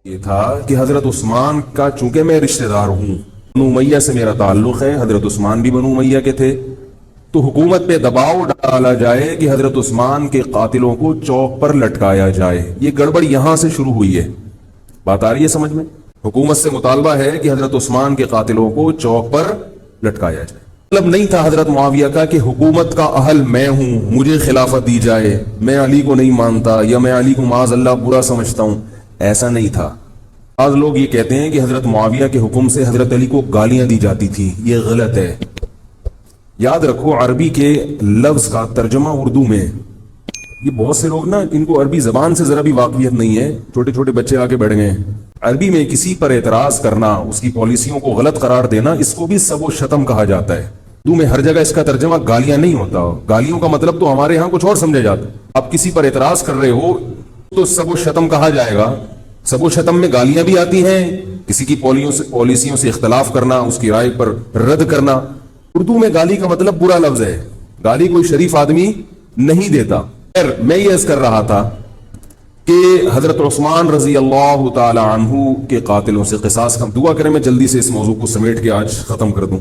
یہ تھا کہ حضرت عثمان کا چونکہ میں رشتہ دار ہوں، بنو امیہ سے میرا تعلق ہے، حضرت عثمان بھی بنو امیہ کے تھے، تو حکومت پہ دباؤ ڈالا جائے کہ حضرت عثمان کے قاتلوں کو چوک پر لٹکایا جائے۔ یہ گڑبڑ یہاں سے شروع ہوئی ہے۔ بات آ رہی ہے سمجھ میں؟ حکومت سے مطالبہ ہے کہ حضرت عثمان کے قاتلوں کو چوک پر لٹکایا جائے۔ مطلب نہیں تھا حضرت معاویہ کا کہ حکومت کا اہل میں ہوں، مجھے خلافت دی جائے، میں علی کو نہیں مانتا یا میں علی کو معاذ اللہ برا سمجھتا ہوں، ایسا نہیں تھا۔ بعض لوگ یہ کہتے ہیں کہ حضرت معاویہ کے حکم سے حضرت علی کو گالیاں دی جاتی تھی، یہ غلط ہے۔ یاد رکھو عربی کے لفظ کا ترجمہ اردو میں، یہ بہت سے لوگ نا ان کو عربی زبان سے ذرا بھی واقفیت نہیں ہے، چھوٹے چھوٹے بچے آ کے بیٹھ گئے ہیں۔ عربی میں کسی پر اعتراض کرنا، اس کی پالیسیوں کو غلط قرار دینا، اس کو بھی سب و شتم کہا جاتا ہے۔ اردو میں ہر جگہ اس کا ترجمہ گالیاں نہیں ہوتا، گالیوں کا مطلب تو ہمارے ہاں کچھ اور سمجھا جاتا ہے۔ آپ کسی پر اعتراض کر رہے ہو تو سب و شتم کہا جائے گا۔ سب و شتم میں گالیاں بھی آتی ہیں، کسی کی پالیسیوں سے اختلاف کرنا، اس کی رائے پر رد کرنا۔ اردو میں گالی کا مطلب برا لفظ ہے، گالی کوئی شریف آدمی نہیں دیتا۔ میں یہ عرض کر رہا تھا کہ حضرت عثمان رضی اللہ تعالی عنہ کے قاتلوں سے قصاص کا دعا کریں، میں جلدی سے اس موضوع کو سمیٹ کے آج ختم کر دوں۔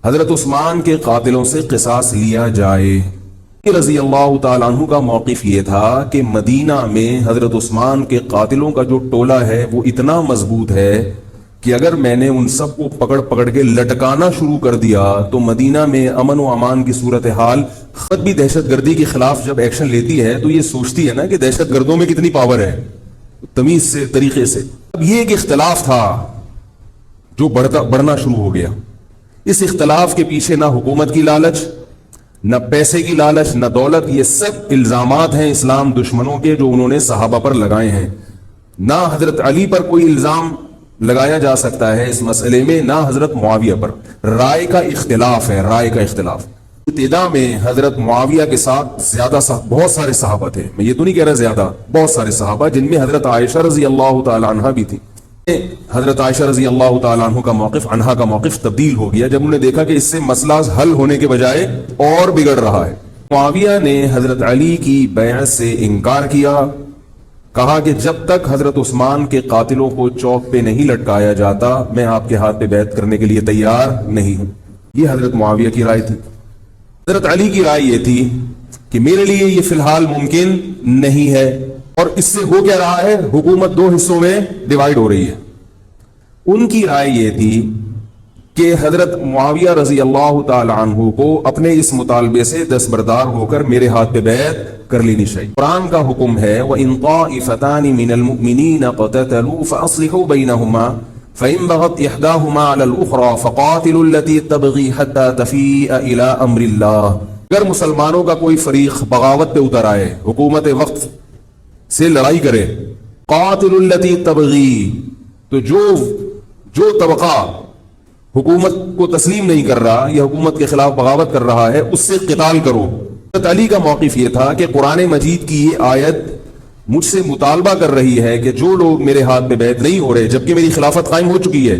حضرت عثمان کے قاتلوں سے قصاص لیا جائے۔ رضی اللہ تعالیٰ عنہ کا موقف یہ تھا کہ مدینہ میں حضرت عثمان کے قاتلوں کا جو ٹولہ ہے وہ اتنا مضبوط ہے کہ اگر میں نے ان سب کو پکڑ کے لٹکانا شروع کر دیا تو مدینہ میں امن و امان کی صورتحال، خود بھی دہشت گردی کے خلاف جب ایکشن لیتی ہے تو یہ سوچتی ہے نا کہ دہشت گردوں میں کتنی پاور ہے، تمیز سے، طریقے سے۔ اب یہ ایک اختلاف تھا جو بڑھنا شروع ہو گیا۔ اس اختلاف کے پیچھے نہ حکومت کی لالچ، نہ پیسے کی لالچ، نہ دولت، یہ سب الزامات ہیں اسلام دشمنوں کے جو انہوں نے صحابہ پر لگائے ہیں۔ نہ حضرت علی پر کوئی الزام لگایا جا سکتا ہے اس مسئلے میں، نہ حضرت معاویہ پر۔ رائے کا اختلاف ہے، رائے کا اختلاف۔ ابتدا میں حضرت معاویہ کے ساتھ بہت سارے صحابہ تھے، میں یہ تو نہیں کہہ رہا زیادہ، بہت سارے صحابہ، جن میں حضرت عائشہ رضی اللہ تعالی عنہا بھی تھی۔ حضرت عائشہ رضی اللہ تعالیٰ عنہ کا موقف تبدیل ہو گیا جب انہوں نے دیکھا کہ اس سے مسئلہ حل ہونے کے بجائے اور بگڑ رہا ہے۔ معاویہ نے حضرت علی کی بیعت سے انکار کیا، کہا کہ جب تک حضرت عثمان کے قاتلوں کو چوک پہ نہیں لٹکایا جاتا میں آپ کے ہاتھ پہ بیعت کرنے کے لیے تیار نہیں ہوں۔ یہ حضرت معاویہ کی رائے تھی۔ حضرت علی کی رائے یہ تھی کہ میرے لیے یہ فی الحال ممکن نہیں ہے، اور اس سے ہو کیا رہا ہے، حکومت دو حصوں میں ڈیوائیڈ ہو رہی ہے۔ ان کی رائے یہ تھی کہ حضرت معاویہ رضی اللہ تعالی عنہ کو اپنے اس مطالبے سے دستبردار ہو کر میرے ہاتھ پہ بیعت کر لینی چاہیے۔ قرآن کا حکم ہے وَإِن طَائِفَتَانِ مِنَ الْمُؤْمِنِينَ اقْتَتَلُوا فَأَصْلِحُوا بَيْنَهُمَا فَإِن بَغَتْ إِحْدَاهُمَا عَلَى الْأُخْرَى فَقَاتِلُوا الَّتِي تَبْغِي حَتَّى تَفِيءَ إِلَى أَمْرِ اللَّهِ۔ اگر مسلمانوں کا کوئی فریق بغاوت پہ اتر آئے، حکومت وقت سے لڑائی کرے، قاتل التی تبغی، تو جو طبقہ حکومت کو تسلیم نہیں کر رہا یا حکومت کے خلاف بغاوت کر رہا ہے اس سے قتال کرو۔ حضرت علی کا موقف یہ تھا کہ قرآن مجید کی یہ آیت مجھ سے مطالبہ کر رہی ہے کہ جو لوگ میرے ہاتھ میں بیعت نہیں ہو رہے جبکہ میری خلافت قائم ہو چکی ہے،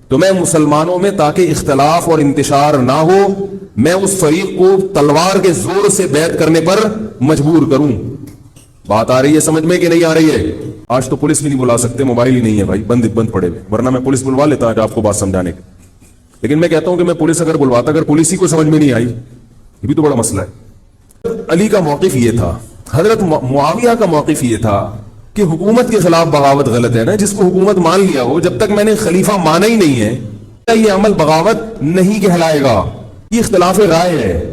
تو میں مسلمانوں میں تاکہ اختلاف اور انتشار نہ ہو، میں اس فریق کو تلوار کے زور سے بیعت کرنے پر مجبور کروں۔ بات آ رہی ہے سمجھ میں کہ نہیں آ رہی ہے؟ آج تو پولیس بھی نہیں بلا سکتے، موبائل ہی نہیں ہے بھائی، بند پڑے ہوئے، ورنہ میں پولیس بلوا لیتا آج آپ کو بات سمجھانے کے۔ لیکن میں کہتا ہوں کہ میں پولیس اگر بلواتا، اگر پولیس ہی کو سمجھ میں نہیں آئی، یہ بھی تو بڑا مسئلہ ہے۔ علی کا موقف یہ تھا، حضرت معاویہ کا موقف یہ تھا کہ حکومت کے خلاف بغاوت غلط ہے نا، جس کو حکومت مان لیا ہو، جب تک میں نے خلیفہ مانا ہی نہیں ہے یہ عمل بغاوت نہیں کہلائے گا۔ یہ اختلاف رائے ہے،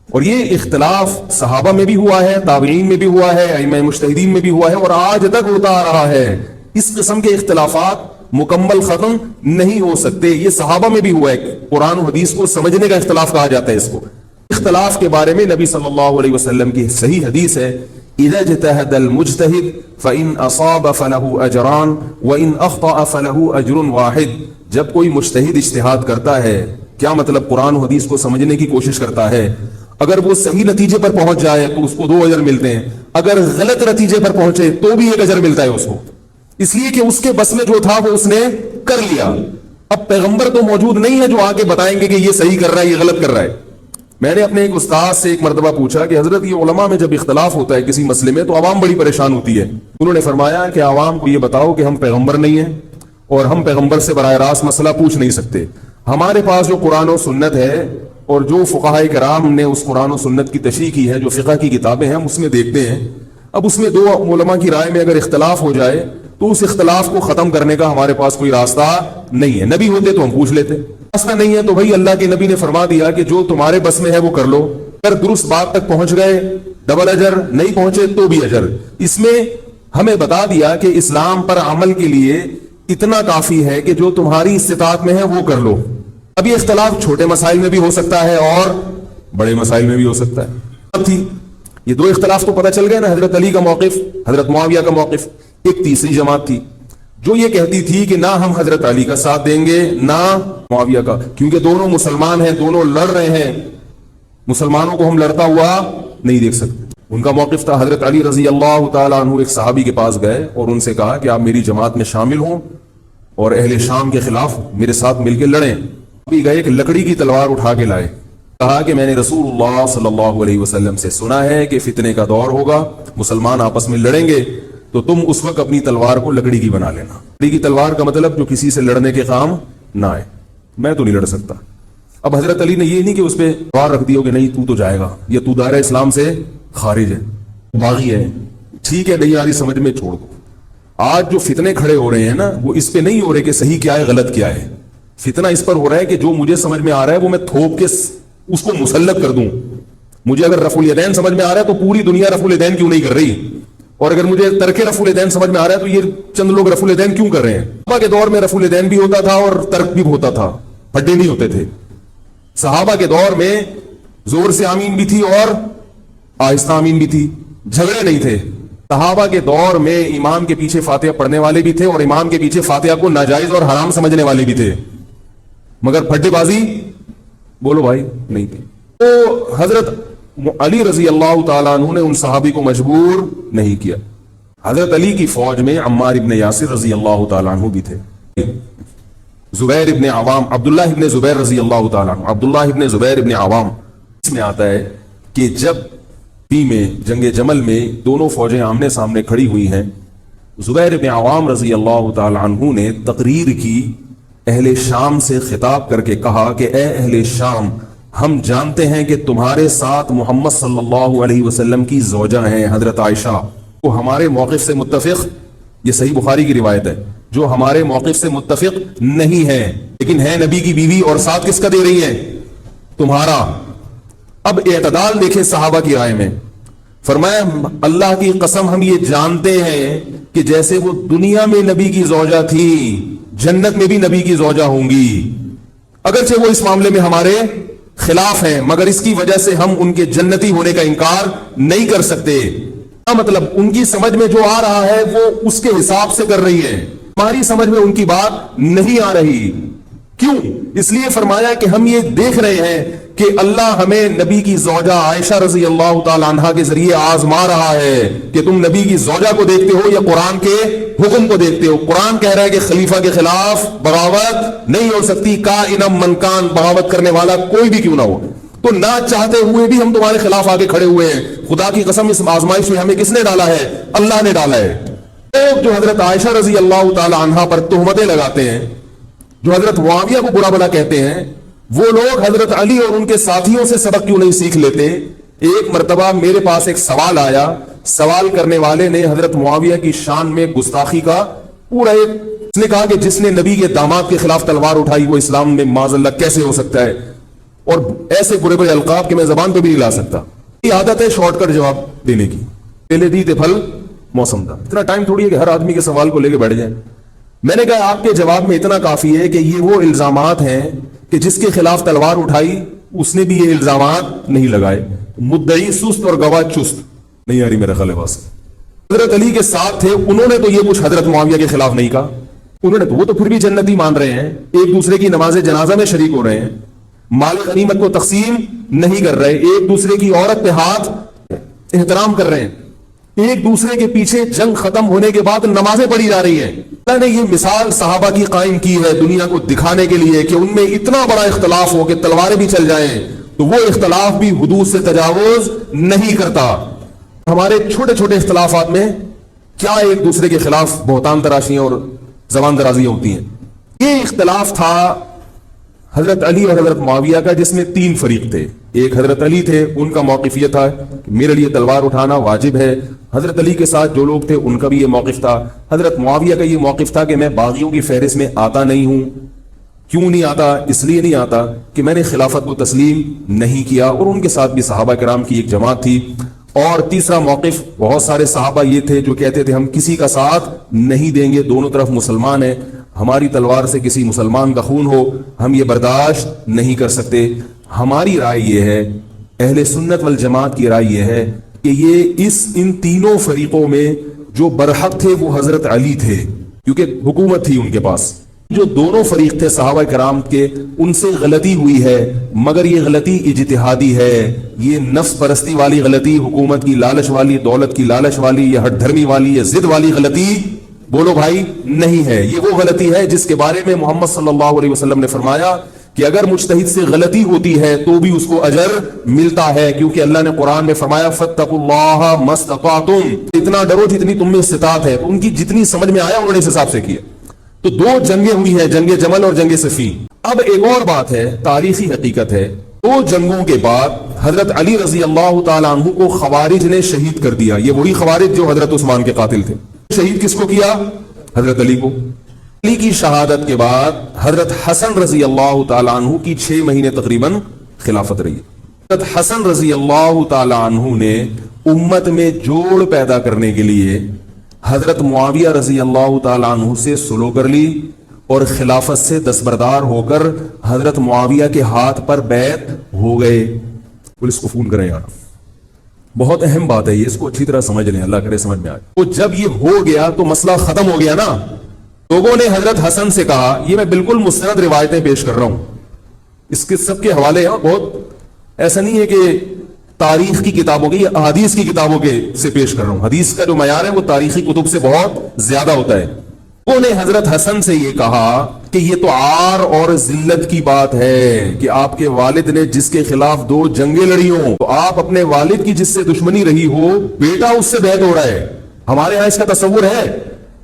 اور یہ اختلاف صحابہ میں بھی ہوا ہے، تابعین میں بھی ہوا ہے، ائمہ مجتہدین میں بھی ہوا ہے، اور آج تک ہوتا آ رہا ہے۔ اس قسم کے اختلافات مکمل ختم نہیں ہو سکتے، یہ صحابہ میں بھی ہوا ہے۔ قرآن و حدیث کو سمجھنے کا اختلاف کہا جاتا ہے اس کو۔ اختلاف کے بارے میں نبی صلی اللہ علیہ وسلم کی صحیح حدیث ہے، اذا اجتہد المجتہد فإن اصاب فله اجران وإن اخطأ فله اجر واحد۔ جب کوئی مجتہد اجتہاد کرتا ہے، کیا مطلب، قرآن و حدیث کو سمجھنے کی کوشش کرتا ہے، اگر وہ صحیح نتیجے پر پہنچ جائے تو اس کو 2 اجر ملتے ہیں، اگر غلط نتیجے پر پہنچے تو بھی 1 اجر ملتا ہے اس کو، اس لیے کہ اس کے بس میں جو تھا وہ اس نے کر لیا۔ اب پیغمبر تو موجود نہیں ہے جو آ کے بتائیں گے کہ یہ صحیح کر رہا ہے، یہ غلط کر رہا ہے۔ میں نے اپنے ایک استاد سے ایک مرتبہ پوچھا کہ حضرت یہ علماء میں جب اختلاف ہوتا ہے کسی مسئلے میں تو عوام بڑی پریشان ہوتی ہے. انہوں نے فرمایا کہ عوام کو یہ بتاؤ کہ ہم پیغمبر نہیں ہیں اور ہم پیغمبر سے براہ راست مسئلہ پوچھ نہیں سکتے. ہمارے پاس جو قرآن و سنت ہے اور جو فقہائے کرام نے اس قرآن و سنت کی تشریح کی ہے, جو فقہ کی کتابیں ہیں, ہم اس میں دیکھتے ہیں. اب اس میں دو علماء کی رائے میں اگر اختلاف ہو جائے تو اس اختلاف کو ختم کرنے کا ہمارے پاس کوئی راستہ نہیں ہے. نبی ہوتے تو ہم پوچھ لیتے, راستہ نہیں ہے تو بھائی اللہ کے نبی نے فرما دیا کہ جو تمہارے بس میں ہے وہ کر لو. اگر درست بات تک پہنچ گئے ڈبل اجر, نہیں پہنچے تو بھی اجر. اس میں ہمیں بتا دیا کہ اسلام پر عمل کے لیے اتنا کافی ہے کہ جو تمہاری استطاعت میں ہے وہ کر لو. اب یہ اختلاف چھوٹے مسائل میں بھی ہو سکتا ہے اور بڑے مسائل میں بھی ہو سکتا ہے. اب تھی یہ دو اختلاف تو پتہ چل گئے نا, حضرت علی کا موقف, حضرت معاویہ کا موقف. ایک تیسری جماعت تھی جو یہ کہتی تھی کہ نہ ہم حضرت علی کا ساتھ دیں گے نہ معاویہ کا, کیونکہ دونوں مسلمان ہیں, دونوں لڑ رہے ہیں, مسلمانوں کو ہم لڑتا ہوا نہیں دیکھ سکتے. ان کا موقف تھا حضرت علی رضی اللہ تعالیٰ عنہ ایک صحابی کے پاس گئے اور ان سے کہا کہ آپ میری جماعت میں شامل ہوں اور اہل شام کے خلاف میرے ساتھ مل کے لڑیں. ابھی گئے ایک لکڑی کی تلوار اٹھا کے لائے, کہا کہ میں نے رسول اللہ صلی اللہ علیہ وسلم سے سنا ہے کہ فتنے کا دور ہوگا, مسلمان آپس میں لڑیں گے, تو تم اس وقت اپنی تلوار کو لکڑی کی بنا لینا. لکڑی کی تلوار کا مطلب جو کسی سے لڑنے کے کام نہ آئے. میں تو نہیں لڑ سکتا. اب حضرت علی نے یہ نہیں کہ اس پہ تلوار رکھ دی ہو کہ نہیں تو جائے گا, یا تو دائرہ اسلام سے خارج ہے, باغی ہے, ٹھیک ہے نہیں آ رہی سمجھ میں چھوڑ دو. آج جو فتنے کھڑے ہو رہے ہیں نا وہ اس پہ نہیں ہو رہے کہ صحیح کیا ہے غلط کیا ہے. فتنہ اس پر ہو رہا ہے کہ جو مجھے سمجھ میں آ رہا ہے وہ میں تھوپ کے اس کو مسلط کر دوں. مجھے اگر رفع الیدین سمجھ میں آ رہا ہے تو پوری دنیا رفع الیدین کیوں نہیں کر رہی, اور اگر مجھے ترک رفع الیدین سمجھ میں آ رہا ہے تو یہ چند لوگ رفع الیدین کیوں کر رہے ہیں. صحابہ کے دور میں رفع الیدین بھی ہوتا تھا اور ترک بھی ہوتا تھا, پھڈے نہیں ہوتے تھے. صحابہ کے دور میں زور سے آمین بھی تھی اور آہستہ آمین بھی تھی, جھگڑے نہیں تھے. صحابہ کے دور میں امام کے پیچھے فاتحہ پڑھنے والے بھی تھے اور امام کے پیچھے فاتحہ کو ناجائز اور حرام سمجھنے والے بھی تھے, مگر پھڈے بازی بولو بھائی نہیں تھی. تو حضرت علی رضی اللہ تعالیٰ عنہ نے ان صحابی کو مجبور نہیں کیا. حضرت علی کی فوج میں عمار ابن یاسر رضی اللہ تعالیٰ عنہ بھی تھے, زبیر ابن عوام, عبداللہ ابن زبیر رضی اللہ تعالیٰ عنہ, عبداللہ ابن زبیر ابن عوام. اس میں آتا ہے کہ جب میں جنگ جمل میں دونوں فوجیں آمنے سامنے کھڑی ہوئی ہیں, زبیر ابن عوام رضی اللہ تعالیٰ عنہ نے تقریر کی, اہل شام سے خطاب کر کے کہا کہ اے اہل شام, ہم جانتے ہیں کہ تمہارے ساتھ محمد صلی اللہ علیہ وسلم کی زوجہ ہیں حضرت عائشہ, وہ ہمارے موقف سے متفق, یہ صحیح بخاری کی روایت ہے, جو ہمارے موقف سے متفق نہیں ہے لیکن ہے نبی کی بیوی, اور ساتھ کس کا دے رہی ہے تمہارا. اب اعتدال دیکھیں صحابہ کی رائے میں. فرمایا اللہ کی قسم ہم یہ جانتے ہیں کہ جیسے وہ دنیا میں نبی کی زوجہ تھی جنت میں بھی نبی کی زوجہ ہوں گی, اگرچہ وہ اس معاملے میں ہمارے خلاف ہیں مگر اس کی وجہ سے ہم ان کے جنتی ہونے کا انکار نہیں کر سکتے. مطلب ان کی سمجھ میں جو آ رہا ہے وہ اس کے حساب سے کر رہی ہے, ہماری سمجھ میں ان کی بات نہیں آ رہی. کیوں؟ اس لیے فرمایا کہ ہم یہ دیکھ رہے ہیں کہ اللہ ہمیں نبی کی زوجہ عائشہ رضی اللہ تعالی عنہا کے ذریعے آزما رہا ہے کہ تم نبی کی زوجہ کو دیکھتے ہو یا قرآن کے حکم کو دیکھتے ہو. قرآن کہہ رہا ہے کہ خلیفہ کے خلاف بغاوت نہیں ہو سکتی, کائنم من کان, بغاوت کرنے والا کوئی بھی کیوں نہ ہو. تو نہ چاہتے ہوئے بھی ہم تمہارے خلاف آگے کھڑے ہوئے ہیں. خدا کی قسم اس آزمائش میں ہمیں کس نے ڈالا ہے؟ اللہ نے ڈالا ہے. لوگ جو حضرت عائشہ رضی اللہ تعالی عنہا پر تہمتیں لگاتے ہیں, جو حضرت معاویہ کو برا بھلا کہتے ہیں, وہ لوگ حضرت علی اور ان کے ساتھیوں سے سبق کیوں نہیں سیکھ لیتے؟ ایک مرتبہ میرے پاس ایک سوال آیا, سوال کرنے والے نے حضرت معاویہ کی شان میں گستاخی کا پورا اس نے کہا کہ جس نے نبی کے داماد کے خلاف تلوار اٹھائی وہ اسلام میں معاذ اللہ کیسے ہو سکتا ہے, اور ایسے برے برے القاب کہ میں زبان پہ بھی نہیں لا سکتا. یہ عادت ہے شارٹ کٹ جواب دینے کی, پہلے دی تے پھل موسم دا. اتنا ٹائم تھوڑی ہے کہ ہر آدمی کے سوال کو لے کے بیٹھ جائیں. میں نے کہا آپ کے جواب میں اتنا کافی ہے کہ یہ وہ الزامات ہیں کہ جس کے خلاف تلوار اٹھائی اس نے بھی یہ الزامات نہیں لگائے. مدعی سست اور گواہ چست. نہیں آ رہی میرا خیال ہے بس. حضرت علی کے ساتھ تھے, انہوں نے تو یہ کچھ حضرت معاویہ کے خلاف نہیں کہا. انہوں نے تو وہ تو پھر بھی جنتی مان رہے ہیں, ایک دوسرے کی نماز جنازہ میں شریک ہو رہے ہیں, مال غنیمت کو تقسیم نہیں کر رہے, ایک دوسرے کی عورت پہ ہاتھ احترام کر رہے ہیں, ایک دوسرے کے پیچھے جنگ ختم ہونے کے بعد نمازیں پڑھی جا رہی ہیں. اللہ نے یہ مثال صحابہ کی قائم کی ہے دنیا کو دکھانے کے لیے کہ ان میں اتنا بڑا اختلاف ہو کہ تلواریں بھی چل جائیں تو وہ اختلاف بھی حدود سے تجاوز نہیں کرتا. ہمارے چھوٹے چھوٹے اختلافات میں کیا ایک دوسرے کے خلاف بہتان تراشیاں اور زبان درازیاں ہوتی ہیں. یہ اختلاف تھا حضرت علی اور حضرت معاویہ کا، جس میں 3 فریق تھے. ایک حضرت علی تھے، ان کا موقف یہ تھا کہ میرے لیے تلوار اٹھانا واجب ہے. حضرت علی کے ساتھ جو لوگ تھے ان کا بھی یہ موقف تھا. حضرت معاویہ کا یہ موقف تھا کہ میں باغیوں کی فہرست میں آتا نہیں ہوں. کیوں نہیں آتا؟ اس لیے نہیں آتا کہ میں نے خلافت کو تسلیم نہیں کیا. اور ان کے ساتھ بھی صحابہ کرام کی ایک جماعت تھی. اور تیسرا موقف، بہت سارے صحابہ یہ تھے جو کہتے تھے ہم کسی کا ساتھ نہیں دیں گے، دونوں طرف مسلمان ہیں، ہماری تلوار سے کسی مسلمان کا خون ہو ہم یہ برداشت نہیں کر سکتے. ہماری رائے یہ ہے، اہل سنت والجماعت کی رائے یہ ہے کہ یہ ان تینوں فریقوں میں جو برحق تھے وہ حضرت علی تھے، کیونکہ حکومت تھی ان کے پاس. جو دونوں فریق تھے صحابہ کرام کے، ان سے غلطی ہوئی ہے، مگر یہ غلطی اجتہادی ہے. یہ نفس پرستی والی غلطی، حکومت کی لالچ والی، دولت کی لالچ والی، یا ہٹ دھرمی والی یا ضد والی غلطی بولو بھائی نہیں ہے. یہ وہ غلطی ہے جس کے بارے میں محمد صلی اللہ علیہ وسلم نے فرمایا کہ اگر مجتہد سے غلطی ہوتی ہے تو بھی اس کو اجر ملتا ہے، کیونکہ اللہ نے قرآن میں فرمایا فاتقوا اللہ ما استطعتم، اتنا ڈرو جتنی تم میں استطاعت ہے. تو ان کی جتنی سمجھ میں آیا انہوں نے اس حساب سے کیا. تو 2 جنگیں ہوئی ہیں، جنگ جمل اور جنگ صفین. اب ایک اور بات ہے، تاریخی حقیقت ہے، 2 جنگوں کے بعد حضرت علی رضی اللہ تعالیٰ عنہ کو خوارج نے شہید کر دیا. یہ وہی خوارج جو حضرت عثمان کے قاتل تھے. شہید کس کو کیا؟ حضرت علی کو. علی کی شہادت کے بعد حضرت حسن رضی اللہ تعالیٰ عنہ کی 6 مہینے تقریباً خلافت رہی. حضرت حسن رضی اللہ تعالیٰ عنہ نے امت میں جوڑ پیدا کرنے کے لیے حضرت معاویہ رضی اللہ تعالیٰ عنہ سے سلو کر لی اور خلافت سے دستبردار ہو کر حضرت معاویہ کے ہاتھ پر بیعت ہو گئے. پولیس کو فون کریں یار، بہت اہم بات ہے یہ، اس کو اچھی طرح سمجھ لیں، اللہ کرے سمجھ میں آئے. تو جب یہ ہو گیا تو مسئلہ ختم ہو گیا نا. لوگوں نے حضرت حسن سے کہا، یہ میں بالکل مستند روایتیں پیش کر رہا ہوں، اس کے سب کے حوالے ہیں، بہت ایسا نہیں ہے کہ تاریخ کی کتابوں کے یا حدیث کی کتابوں کے سے پیش کر رہا ہوں. حدیث کا جو معیار ہے وہ تاریخی کتب سے بہت زیادہ ہوتا ہے. لوگوں نے حضرت حسن سے یہ کہا کہ یہ تو عار اور ذلت کی بات ہے کہ آپ کے والد نے جس کے خلاف 2 جنگیں لڑی ہوں، تو آپ اپنے والد کی جس سے دشمنی رہی ہو، بیٹا اس سے بیعت ہو رہا ہے. ہمارے ہاں اس کا تصور ہے،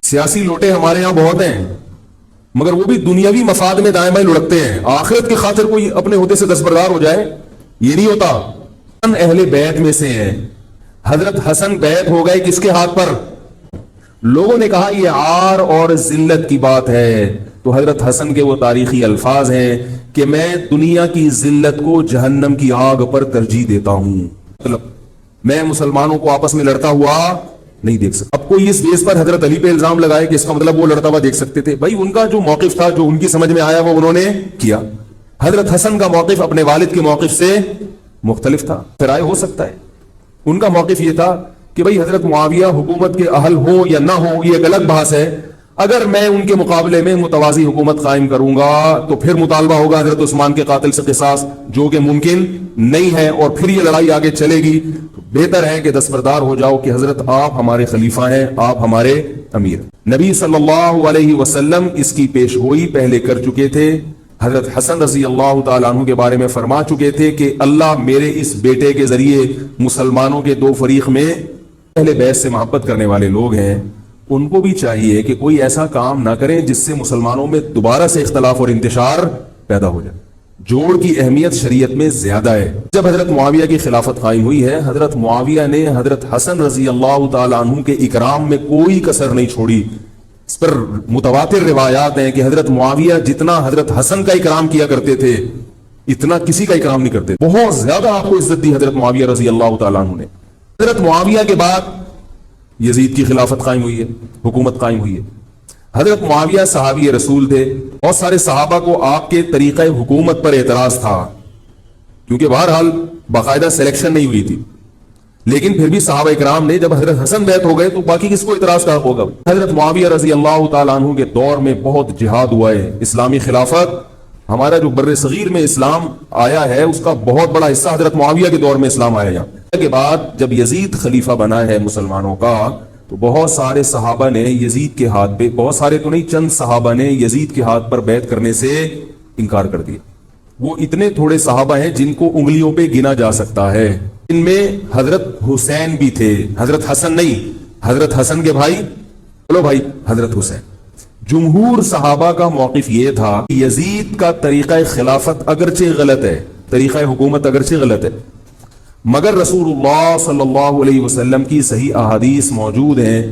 سیاسی لوٹے ہمارے ہاں بہت ہیں، مگر وہ بھی دنیاوی مفاد میں دائیں بائیں لڑکتے ہیں. آخرت کی خاطر کوئی اپنے عہدے سے دستبردار ہو جائے یہ نہیں ہوتا. اہل بیعت میں سے ہیں. حضرت حسن بیعت ہو گئے کس کے ہاتھ پر؟ لوگوں نے کہا یہ عار اور ذلت کی بات ہے. تو حضرت حسن کے وہ تاریخی الفاظ ہیں کہ میں دنیا کی ذلت کو جہنم کی آگ پر ترجیح دیتا ہوں. مطلب میں مسلمانوں کو آپس میں لڑتا ہوا نہیں دیکھ سکتا. اب کوئی اس بیس پر حضرت علی پہ الزام لگائے کہ اس کا مطلب وہ لڑتا ہوا دیکھ سکتے تھے. بھائی ان کا جو موقف تھا، جو ان کی سمجھ میں آیا وہ انہوں نے کیا. حضرت حسن کا موقف اپنے والد کے موقف سے مختلف تھا. فرائے ہو سکتا ہے ان کا موقف یہ تھا کہ بھئی حضرت معاویہ حکومت کے اہل ہو یا نہ ہو یہ ایک الگ بحث ہے، اگر میں ان کے مقابلے میں متوازی حکومت قائم کروں گا تو پھر مطالبہ ہوگا حضرت عثمان کے قاتل سے قصاص، جو کہ ممکن نہیں ہے، اور پھر یہ لڑائی آگے چلے گی. بہتر ہے کہ دستبردار ہو جاؤ کہ حضرت آپ ہمارے خلیفہ ہیں، آپ ہمارے امیر. نبی صلی اللہ علیہ وسلم اس کی پیش گوئی پہلے کر چکے تھے. حضرت حسن رضی اللہ تعالیٰ عنہ کے بارے میں فرما چکے تھے کہ اللہ میرے اس بیٹے کے ذریعے مسلمانوں کے 2 فریق میں پہلے بیعت سے محبت کرنے والے لوگ ہیں، ان کو بھی چاہیے کہ کوئی ایسا کام نہ کریں جس سے مسلمانوں میں دوبارہ سے اختلاف اور انتشار پیدا ہو جائے. جوڑ کی اہمیت شریعت میں زیادہ ہے. جب حضرت معاویہ کی خلافت قائم ہوئی ہے، حضرت معاویہ نے حضرت حسن رضی اللہ تعالیٰ عنہ کے اکرام میں کوئی کسر نہیں چھوڑی. اس پر متواتر روایات ہیں کہ حضرت معاویہ جتنا حضرت حسن کا اکرام کیا کرتے تھے اتنا کسی کا اکرام نہیں کرتے. بہت زیادہ آپ کو عزت دی حضرت معاویہ رضی اللہ تعالیٰ عنہ نے. حضرت معاویہ کے بعد یزید کی خلافت قائم ہوئی ہے، حکومت قائم ہوئی ہے. حضرت معاویہ صحابی رسول تھے. بہت سارے صحابہ کو آپ کے طریقہ حکومت پر اعتراض تھا، کیونکہ بہرحال باقاعدہ سلیکشن نہیں ہوئی تھی، لیکن پھر بھی صحابہ اکرام نے جب حضرت حسن بیعت ہو گئے تو باقی کس کو اعتراض کا حق ہوگا. حضرت معاویہ رضی اللہ تعالیٰ عنہ کے دور میں بہت جہاد ہوا ہے. اسلامی خلافت، ہمارا جو بر صغیر میں اسلام آیا ہے اس کا بہت بڑا حصہ حضرت معاویہ کے دور میں اسلام آیا. یہاں کے بعد جب یزید خلیفہ بنا ہے مسلمانوں کا تو بہت سارے صحابہ نے یزید کے ہاتھ پہ، بہت سارے تو نہیں، چند صحابہ نے یزید کے ہاتھ پر بیعت کرنے سے انکار کر دیا. وہ اتنے تھوڑے صحابہ ہیں جن کو انگلیوں پہ گنا جا سکتا ہے. ان میں حضرت حسین بھی تھے, حضرت حسن نہیں, حضرت حسن کے بھائی, بولو بھائی, حضرت حسین. جمہور صحابہ کا موقف یہ تھا کہ یزید کا طریقہ خلافت اگرچہ غلط ہے, طریقہ حکومت اگرچہ غلط ہے, مگر رسول اللہ صلی اللہ علیہ وسلم کی صحیح احادیث موجود ہیں.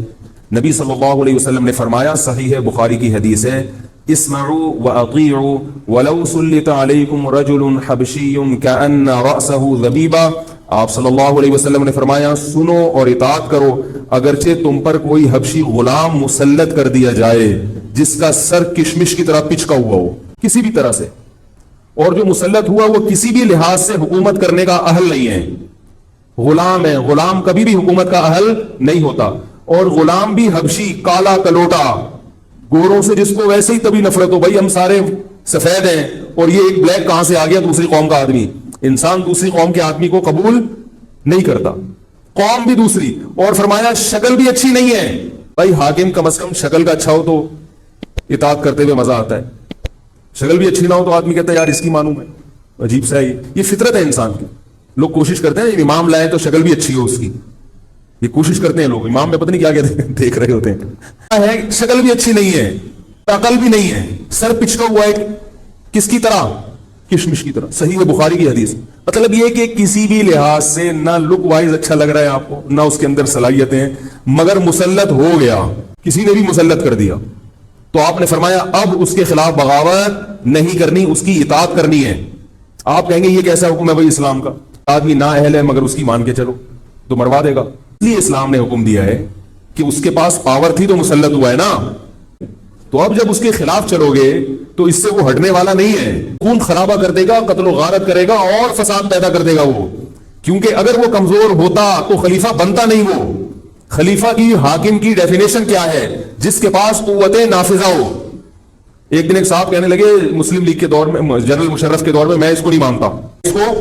نبی صلی اللہ علیہ وسلم نے فرمایا, صحیح بخاری کی حدیث ہے, اسمعوا واطیعوا ولو سلط علیکم رجل حبشی کأن رأسہ ذبیبہ. آپ صلی اللہ علیہ وسلم نے فرمایا, سنو اور اطاعت کرو اگرچہ تم پر کوئی حبشی غلام مسلط کر دیا جائے جس کا سر کشمش کی طرح پچکا ہوا ہو کسی بھی طرح سے, اور جو مسلط ہوا وہ کسی بھی لحاظ سے حکومت کرنے کا اہل نہیں ہے, غلام ہے. غلام کبھی بھی حکومت کا اہل نہیں ہوتا, اور غلام بھی حبشی, کالا کلوٹا, گوروں سے جس کو ویسے ہی تبھی نفرت ہو, بھائی ہم سارے سفید ہیں اور یہ ایک بلیک کہاں سے آ گیا دوسری قوم کا آدمی. انسان دوسری قوم کے آدمی کو قبول نہیں کرتا, قوم بھی دوسری. اور فرمایا شکل بھی اچھی نہیں ہے, بھائی حاکم کم از کم شکل کا اچھا ہو تو اطاعت کرتے ہوئے مزہ آتا ہے, شکل بھی اچھی نہ ہو تو آدمی کہتا ہے یار اس کی مانوں میں, عجیب سا ہے. یہ فطرت ہے انسان کی. لوگ کوشش کرتے ہیں امام لائیں تو شکل بھی اچھی ہو اس کی, یہ کوشش کرتے ہیں لوگ. امام میں پتہ نہیں کیا کہتے ہیں, دیکھ رہے ہوتے ہیں, شکل بھی اچھی نہیں ہے, عقل بھی نہیں ہے, سر پچکا ہوا ہے کس کی طرح, کشمش کی طرح. صحیح بخاری کی حدیث. مطلب یہ کہ کسی بھی لحاظ سے نہ لک وائز اچھا لگ رہا ہے آپ کو, نہ اس کے اندر صلاحیتیں ہیں, مگر مسلط ہو گیا, کسی نے بھی مسلط کر دیا, تو آپ نے فرمایا اب اس کے خلاف بغاوت نہیں کرنی, اس کی اطاعت کرنی ہے. آپ کہیں گے یہ کیسا حکم ہے بھائی اسلام کا, آدمی نا اہل ہے مگر اس کی مان کے چلو تو مروا دے گا. اس لیے اسلام نے حکم دیا ہے کہ اس کے پاس پاور تھی تو مسلط ہوا ہے نا, تو اب جب اس کے خلاف چلو گے تو اس سے وہ ہٹنے والا نہیں ہے, خون خرابہ کر دے گا, قتل و غارت کرے گا اور فساد پیدا کر دے گا وہ. کیونکہ اگر وہ کمزور ہوتا تو خلیفہ بنتا نہیں. وہ خلیفہ کی, حاکم کی ڈیفینیشن کیا ہے, جس کے پاس قوت نافذہ ہو. ایک دن ایک صاحب کہنے لگے مسلم لیگ کے دور میں, جنرل مشرف کے دور میں اس کو نہیں مانتا, اس کو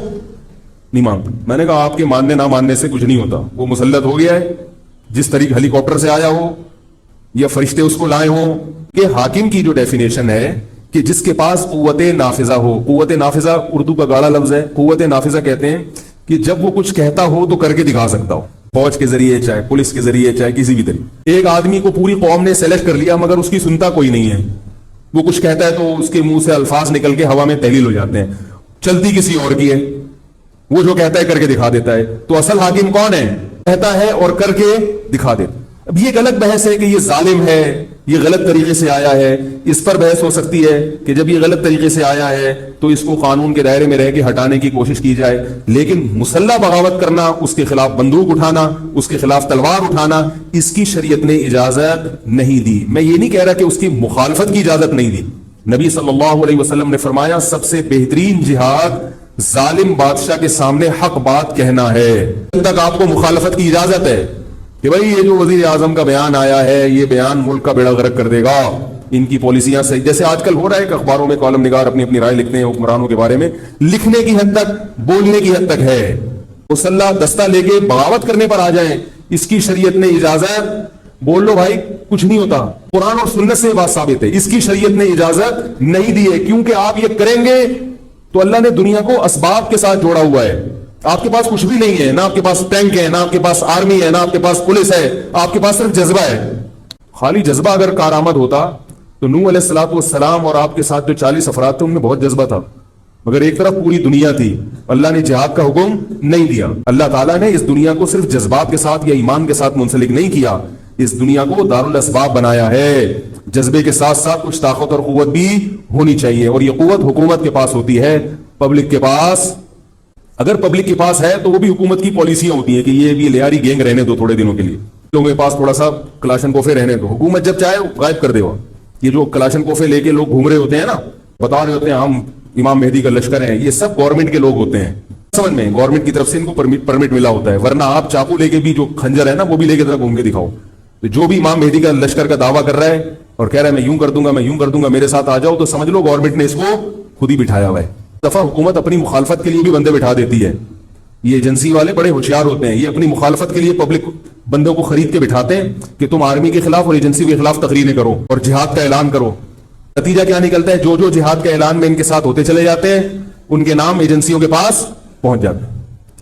نہیں مانتا. میں نے کہا آپ کے ماننے نہ ماننے سے کچھ نہیں ہوتا, وہ مسلط ہو گیا ہے, جس طریقے ہیلی کاپٹر سے آیا ہو یا فرشتے اس کو لائے ہوں. کہ حاکم کی جو ڈیفینیشن ہے کہ جس کے پاس قوت نافذہ ہو. قوت نافذہ اردو کا گاڑا لفظ ہے. قوت نافذہ کہتے ہیں کہ جب وہ کچھ کہتا ہو تو کر کے دکھا سکتا ہو, فوج کے ذریعے, چاہے پولیس کے ذریعے, چاہے کسی بھی طریقے. ایک آدمی کو پوری قوم نے سلیکٹ کر لیا مگر اس کی سنتا کوئی نہیں ہے, وہ کچھ کہتا ہے تو اس کے منہ سے الفاظ نکل کے ہوا میں تحلیل ہو جاتے ہیں, چلتی کسی اور کی ہے, وہ جو کہتا ہے کر کے دکھا دیتا ہے. تو اصل حاکم کون ہے, کہتا ہے اور کر کے دکھا دیتا. اب یہ ایک الگ بحث ہے کہ یہ ظالم ہے, یہ غلط طریقے سے آیا ہے. اس پر بحث ہو سکتی ہے کہ جب یہ غلط طریقے سے آیا ہے تو اس کو قانون کے دائرے میں رہ کے ہٹانے کی کوشش کی جائے, لیکن مسلح بغاوت کرنا, اس کے خلاف بندوق اٹھانا, اس کے خلاف تلوار اٹھانا, اس کی شریعت نے اجازت نہیں دی. میں یہ نہیں کہہ رہا کہ اس کی مخالفت کی اجازت نہیں دی. نبی صلی اللہ علیہ وسلم نے فرمایا سب سے بہترین جہاد ظالم بادشاہ کے سامنے حق بات کہنا ہے. جب تک آپ کو مخالفت کی اجازت ہے کہ بھائی یہ جو وزیر اعظم کا بیان آیا ہے یہ بیان ملک کا بیڑا غرق کر دے گا, ان کی پالیسیاں صحیح, جیسے آج کل ہو رہا ہے کہ اخباروں میں کالم نگار اپنی اپنی رائے لکھتے ہیں حکمرانوں کے بارے میں, لکھنے کی حد تک, بولنے کی حد تک ہے. مسلح دستہ لے کے بغاوت کرنے پر آ جائیں, اس کی شریعت نے اجازت, بول لو بھائی کچھ نہیں ہوتا. قرآن اور سنت سے بات ثابت ہے, اس کی شریعت نے اجازت نہیں دی ہے, کیونکہ آپ یہ کریں گے تو اللہ نے دنیا کو اسباب کے ساتھ جوڑا ہوا ہے. آپ کے پاس کچھ بھی نہیں ہے, نہ آپ کے پاس ٹینک ہے, نہ آپ کے پاس آرمی ہے, نہ آپ کے پاس پولیس ہے, آپ کے پاس صرف جذبہ ہے. خالی جذبہ اگر کارآمد ہوتا تو نوح علیہ الصلوۃ والسلام اور آپ کے ساتھ جو 40 افراد تھے ان میں بہت جذبہ تھا, مگر ایک طرف پوری دنیا تھی. اللہ نے جہاد کا حکم نہیں دیا. اللہ تعالیٰ نے اس دنیا کو صرف جذبات کے ساتھ یا ایمان کے ساتھ منسلک نہیں کیا, اس دنیا کو دارالاسباب بنایا ہے. جذبے کے ساتھ ساتھ کچھ طاقت اور قوت بھی ہونی چاہیے, اور یہ قوت حکومت کے پاس ہوتی ہے, پبلک کے پاس. اگر پبلک کے پاس ہے تو وہ بھی حکومت کی پالیسیاں ہوتی ہیں کہ یہ بھی لیاری گینگ رہنے دو تھوڑے دنوں کے لیے, لوگوں کے پاس تھوڑا سا کلاشن کوفے رہنے دو, حکومت جب چاہے غائب کر دے. وہ یہ جو کلاشن کوفے لے کے لوگ گھوم رہے ہوتے ہیں نا, بتا رہے ہوتے ہیں ہم امام مہدی کا لشکر ہیں, یہ سب گورنمنٹ کے لوگ ہوتے ہیں. سمجھ میں, گورنمنٹ کی طرف سے ان کو پرمٹ ملا ہوتا ہے, ورنہ آپ چاقو لے کے بھی, جو خنجر ہے نا وہ بھی لے کے ذرا گھوم کے دکھاؤ. تو جو بھی امام مہدی کا لشکر کا دعویٰ کر رہا ہے اور کہہ رہا ہے میں یوں کر دوں گا, میں یوں کر دوں گا, میرے ساتھ آ جاؤ, تو سمجھ لو گورنمنٹ نے اس کو خود ہی بٹھایا ہوا ہے. دفعہ حکومت اپنی مخالفت کے لیے بھی بندے بٹھا دیتی ہے. یہ ایجنسی والے بڑے ہوشیار ہوتے ہیں, یہ اپنی مخالفت کے لیے پبلک بندوں کو خرید کے بٹھاتے ہیں کہ تم آرمی کے خلاف اور ایجنسی کے خلاف تقریریں کرو اور جہاد کا اعلان کرو. نتیجہ کیا نکلتا ہے, جو جو جہاد کے اعلان میں ان کے ساتھ ہوتے چلے جاتے ہیں ان کے نام ایجنسیوں کے پاس پہنچ جاتے ہیں.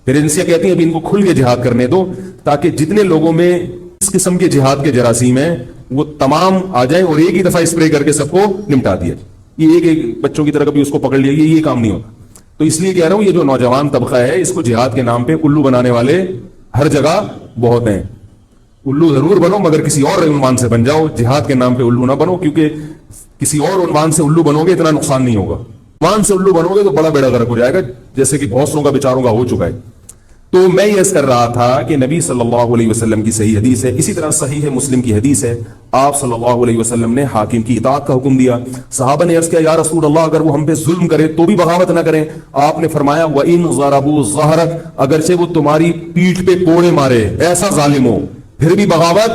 پھر ایجنسیاں کہتی ہیں ابھی ان کو کھل کے جہاد کرنے دو تاکہ جتنے لوگوں میں اس قسم کے جہاد کے جراثیم ہیں وہ تمام آ جائیں اور ایک ہی دفعہ اسپرے کر کے سب کو نمٹا دیا. یہ ایک بچوں کی طرح کبھی اس کو پکڑ لیا, یہ کام نہیں ہوتا. تو اس لیے کہہ رہا ہوں یہ جو نوجوان طبقہ ہے اس کو جہاد کے نام پہ الو بنانے والے ہر جگہ بہت ہیں. الو ضرور بنو مگر کسی اور عنوان سے بن جاؤ, جہاد کے نام پہ الو نہ بنو, کیونکہ کسی اور عنوان سے الو بنو گے اتنا نقصان نہیں ہوگا. عنوان سے الو بنو گے تو بڑا بیڑا غرق ہو جائے گا, جیسے کہ بہت سوں کا بیچاروں کا ہو چکا ہے. تو میں یہ کر رہا تھا کہ نبی صلی اللہ علیہ وسلم کی صحیح حدیث ہے, اسی طرح صحیح مسلم کی حدیث ہے, آپ صلی اللہ علیہ وسلم نے حاکم کی اطاعت کا حکم دیا. صحابہ نے عرض کیا یا رسول اللہ اگر وہ ہم پہ ظلم کرے تو بھی بغاوت نہ کریں. آپ نے فرمایا وَإِن ضَرَبُوا ظَهْرَكَ, اگرچہ وہ تمہاری پیٹھ پہ کوڑے مارے, ایسا ظالم ہو, پھر بھی بغاوت.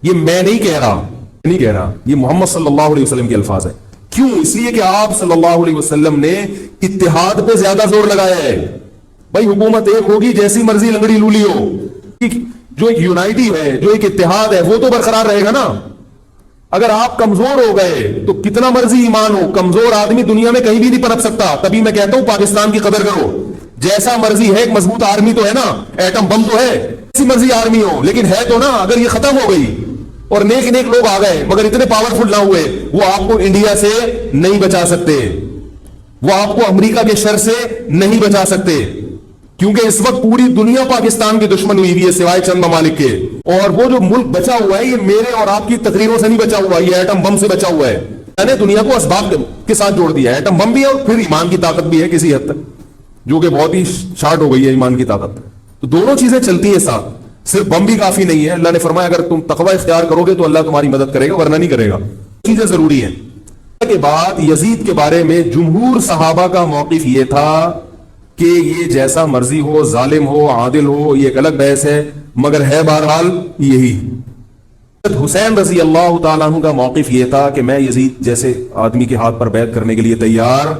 یہ میں نہیں کہہ رہا, یہ محمد صلی اللہ علیہ وسلم کے الفاظ ہیں. کیوں؟ اس لیے کہ آپ صلی اللہ علیہ وسلم نے اتحاد پہ زیادہ زور لگایا ہے. بھائی حکومت ایک ہوگی جیسی مرضی لنگڑی لولی ہو, جو ایک یونائٹی ہے, جو ایک اتحاد ہے وہ تو برقرار رہے گا نا. اگر آپ کمزور ہو گئے تو کتنا مرضی ایمان ہو, کمزور آدمی دنیا میں کہیں بھی نہیں پنپ سکتا. تبھی میں کہتا ہوں پاکستان کی قدر کرو. جیسا مرضی ہے, ایک مضبوط آرمی تو ہے نا, ایٹم بم تو ہے, جیسی مرضی آرمی ہو لیکن ہے تو نا. اگر یہ ختم ہو گئی اور نیک لوگ آ گئے مگر اتنے پاورفل نہ ہوئے, وہ آپ کو انڈیا سے نہیں بچا سکتے, وہ آپ کو امریکہ کے شر سے نہیں بچا سکتے, کیونکہ اس وقت پوری دنیا پاکستان کی دشمن ہوئی ہوئی ہے سوائے چند ممالک کے. اور وہ جو ملک بچا ہوا ہے یہ میرے اور آپ کی تقریروں سے نہیں بچا ہوا, یہ ایٹم بم سے بچا ہوا ہے. میں نے دنیا کو اسباب کے ساتھ جوڑ دیا ہے, ایٹم بم بھی ہے اور پھر ایمان کی طاقت بھی ہے کسی حد تک, جو کہ بہت ہی شارٹ ہو گئی ہے ایمان کی طاقت. تو دونوں چیزیں چلتی ہیں ساتھ, صرف بم بھی کافی نہیں ہے. اللہ نے فرمایا اگر تم تقوی اختیار کرو گے تو اللہ تمہاری مدد کرے گا, ورنہ نہیں کرے گا. چیزیں ضروری ہیں. کے بعد یزید کے بارے میں جمہور صحابہ کا موقف یہ تھا کہ یہ جیسا مرضی ہو, ظالم ہو, عادل ہو, یہ ایک الگ بحث ہے, مگر ہے بہرحال یہی. حسین رضی اللہ تعالیٰ عنہ کا موقف یہ تھا کہ میں یزید جیسے آدمی کے ہاتھ پر بیعت کرنے کے لیے تیار,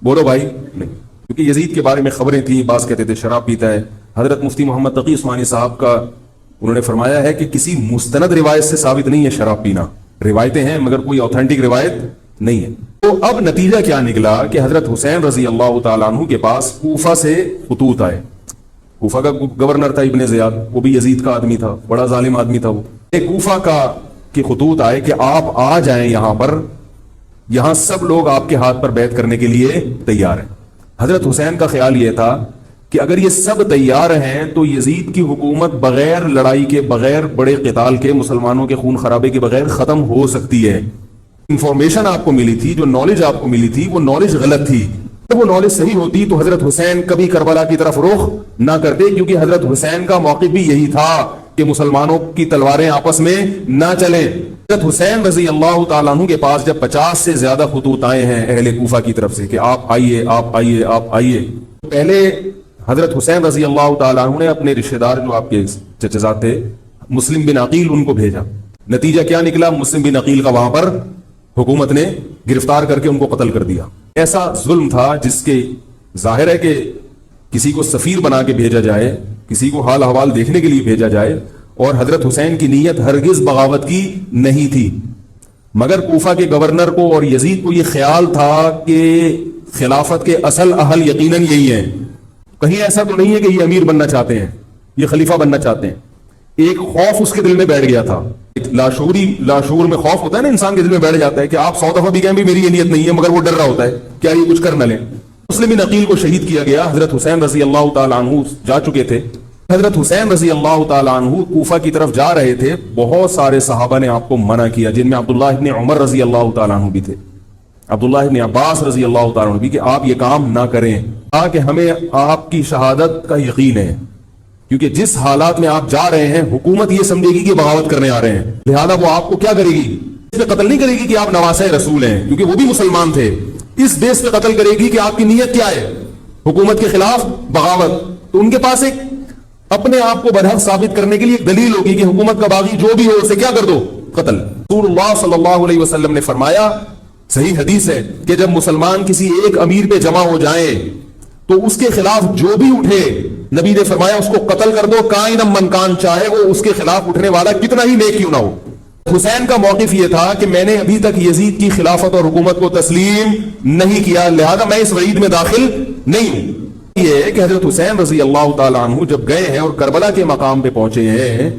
بولو بھائی, نہیں. کیونکہ یزید کے بارے میں خبریں تھیں, بعض کہتے تھے شراب پیتا ہے. حضرت مفتی محمد تقی عثمانی صاحب کا انہوں نے فرمایا ہے کہ کسی مستند روایت سے ثابت نہیں ہے شراب پینا. روایتیں ہیں مگر کوئی اوتھینٹک روایت نہیں ہے. تو اب نتیجہ کیا نکلا کہ حضرت حسین رضی اللہ تعالیٰ عنہ کے پاس کوفہ سے خطوط آئے. کوفہ کا گورنر تھا ابن زیاد, وہ بھی یزید کا آدمی تھا, بڑا ظالم آدمی تھا وہ. کوفہ کے خطوط آئے کہ آپ آ جائیں یہاں پر, یہاں سب لوگ آپ کے ہاتھ پر بیعت کرنے کے لیے تیار ہیں. حضرت حسین کا خیال یہ تھا کہ اگر یہ سب تیار ہیں تو یزید کی حکومت بغیر لڑائی کے, بغیر بڑے قتال کے, مسلمانوں کے خون خرابے کے بغیر ختم ہو سکتی ہے. انفارمیشن آپ کو ملی تھی, جو نالج آپ کو ملی تھی وہ نالج غلط تھی. وہ نالج صحیح ہوتی تو حضرت حسین کبھی کربلا کی طرف رخ نہ کرتے, کیونکہ حضرت حسین کا موقف بھی یہی تھا کہ مسلمانوں کی تلواریں آپس میں نہ چلیں. حضرت حسین رضی اللہ تعالیٰ عنہ کے پاس جب 50 سے زیادہ خطوط آئے ہیں اہل کوفہ کی طرف سے کہ آپ آئیے, آپ آئیے, آپ آئیے, پہلے حضرت حسین رضی اللہ تعالیٰ عنہ نے اپنے رشتہ دار جو آپ کے چچزاد تھے مسلم بن عقیل, ان کو بھیجا. نتیجہ کیا نکلا؟ مسلم بن عقیل کا وہاں پر حکومت نے گرفتار کر کے ان کو قتل کر دیا. ایسا ظلم تھا جس کے ظاہر ہے کہ کسی کو سفیر بنا کے بھیجا جائے, کسی کو حال احوال دیکھنے کے لیے بھیجا جائے, اور حضرت حسین کی نیت ہرگز بغاوت کی نہیں تھی. مگر کوفہ کے گورنر کو اور یزید کو یہ خیال تھا کہ خلافت کے اصل اہل یقیناً یہی ہیں, کہیں ایسا تو نہیں ہے کہ یہ امیر بننا چاہتے ہیں, یہ خلیفہ بننا چاہتے ہیں. ایک خوف اس کے دل میں بیٹھ گیا تھا, لاشعور میں خوف ہوتا ہے نا, انسان کے دل میں بیٹھ جاتا ہے کہ آپ 100 دفعہ بھی کہیں بھی میری یہ نیت نہیں ہے, مگر وہ ڈر رہا ہوتا ہے کیا یہ کچھ کر نہ لیں. مسلم بن عقیل کو شہید کیا گیا. حضرت حسین رضی اللہ تعالیٰ عنہ جا چکے تھے. حضرت حسین رضی اللہ تعالیٰ عنہ کوفہ کی طرف جا رہے تھے. بہت سارے صحابہ نے آپ کو منع کیا, جن میں عبداللہ ابن عمر رضی اللہ تعالیٰ عنہ بھی تھے, عبداللہ ابن عباس رضی اللہ تعالیٰ عنہ بھی, کہ آپ یہ کام نہ کریں, کہ ہمیں آپ کی شہادت کا یقین ہے, کیونکہ جس حالات میں آپ جا رہے ہیں حکومت یہ سمجھے گی کہ بغاوت کرنے آ رہے ہیں, لہذا وہ آپ کو کیا کرے گی, اس پہ قتل نہیں کرے گی کہ آپ نواسہ رسول ہیں, کیونکہ وہ بھی مسلمان تھے. اس بیس پہ قتل کرے گی کہ آپ کی نیت کیا ہے, حکومت کے خلاف بغاوت. تو ان کے پاس ایک اپنے آپ کو برحق ثابت کرنے کے لیے ایک دلیل ہوگی کہ حکومت کا باغی جو بھی ہو اسے کیا کر دو, قتل. رسول اللہ صلی اللہ علیہ وسلم نے فرمایا, صحیح حدیث ہے, کہ جب مسلمان کسی ایک امیر پہ جمع ہو جائیں تو اس کے خلاف جو بھی اٹھے, نبی نے فرمایا اس کو قتل کر دو, کائن من کان, چاہے وہ اس کے خلاف اٹھنے والا کتنا ہی نیک کیوں نہ ہو. حسین کا موقف یہ تھا کہ میں نے ابھی تک یزید کی خلافت اور حکومت کو تسلیم نہیں کیا، لہذا میں اس وعید میں داخل نہیں ہوں۔ یہ ہے کہ حضرت حسین رضی اللہ تعالیٰ عنہ جب گئے ہیں اور کربلا کے مقام پہ پہنچے ہیں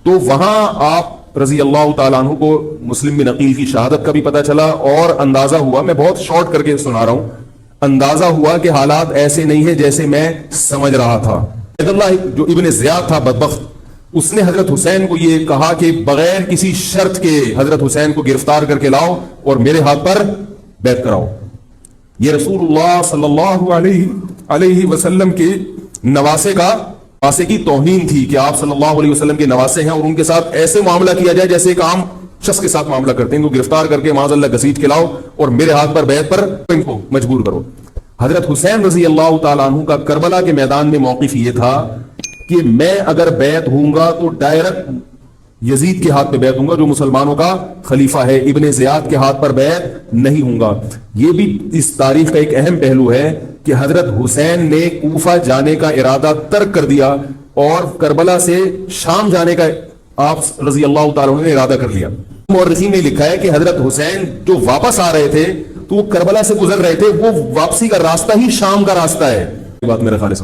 تو وہاں آپ رضی اللہ تعالیٰ عنہ کو مسلم بن عقیل کی شہادت کا بھی پتہ چلا، اور اندازہ ہوا، میں بہت شارٹ کر کے سنا رہا ہوں، اندازہ ہوا کہ حالات ایسے نہیں ہیں جیسے میں سمجھ رہا تھا۔ اللہ جو ابن زیاد تھا بدبخت، اس نے حضرت حسین کو یہ کہا کہ بغیر کسی شرط کے حضرت حسین کو گرفتار کر کے لاؤ اور میرے ہاتھ پر بیعت کراؤ۔ یہ رسول اللہ صلی اللہ علیہ وسلم کے نواسے کی توہین تھی کہ آپ صلی اللہ علیہ وسلم کے نواسے ہیں اور ان کے ساتھ ایسے معاملہ کیا جائے جیسے ایک عام شخص کے ساتھ معاملہ کرتے ہیں، ان کو گرفتار کر کے معاذ اللہ گھسیٹ کے لاؤ اور میرے ہاتھ پر بیعت پر ان کو مجبور کرو۔ حضرت حسین رضی اللہ تعالیٰ عنہ کا کربلا کے میدان میں موقف یہ تھا کہ میں اگر بیعت ہوں گا تو ڈائریکٹ یزید کے ہاتھ پہ بیعت ہوں گا جو مسلمانوں کا خلیفہ ہے، ابن زیاد کے ہاتھ پر بیعت نہیں ہوں گا۔ یہ بھی اس تاریخ کا ایک اہم پہلو ہے کہ حضرت حسین نے کوفہ جانے کا ارادہ ترک کر دیا اور کربلا سے شام جانے کا آپ رضی اللہ تعالیٰ عنہ نے ارادہ کر لیا۔ مورخین نے لکھا ہے کہ حضرت حسین جو واپس آ رہے تھے تو وہ کربلا سے گزر رہے تھے، وہ واپسی کا راستہ ہی شام کا راستہ ہے۔ یہ بات میرے خیال سے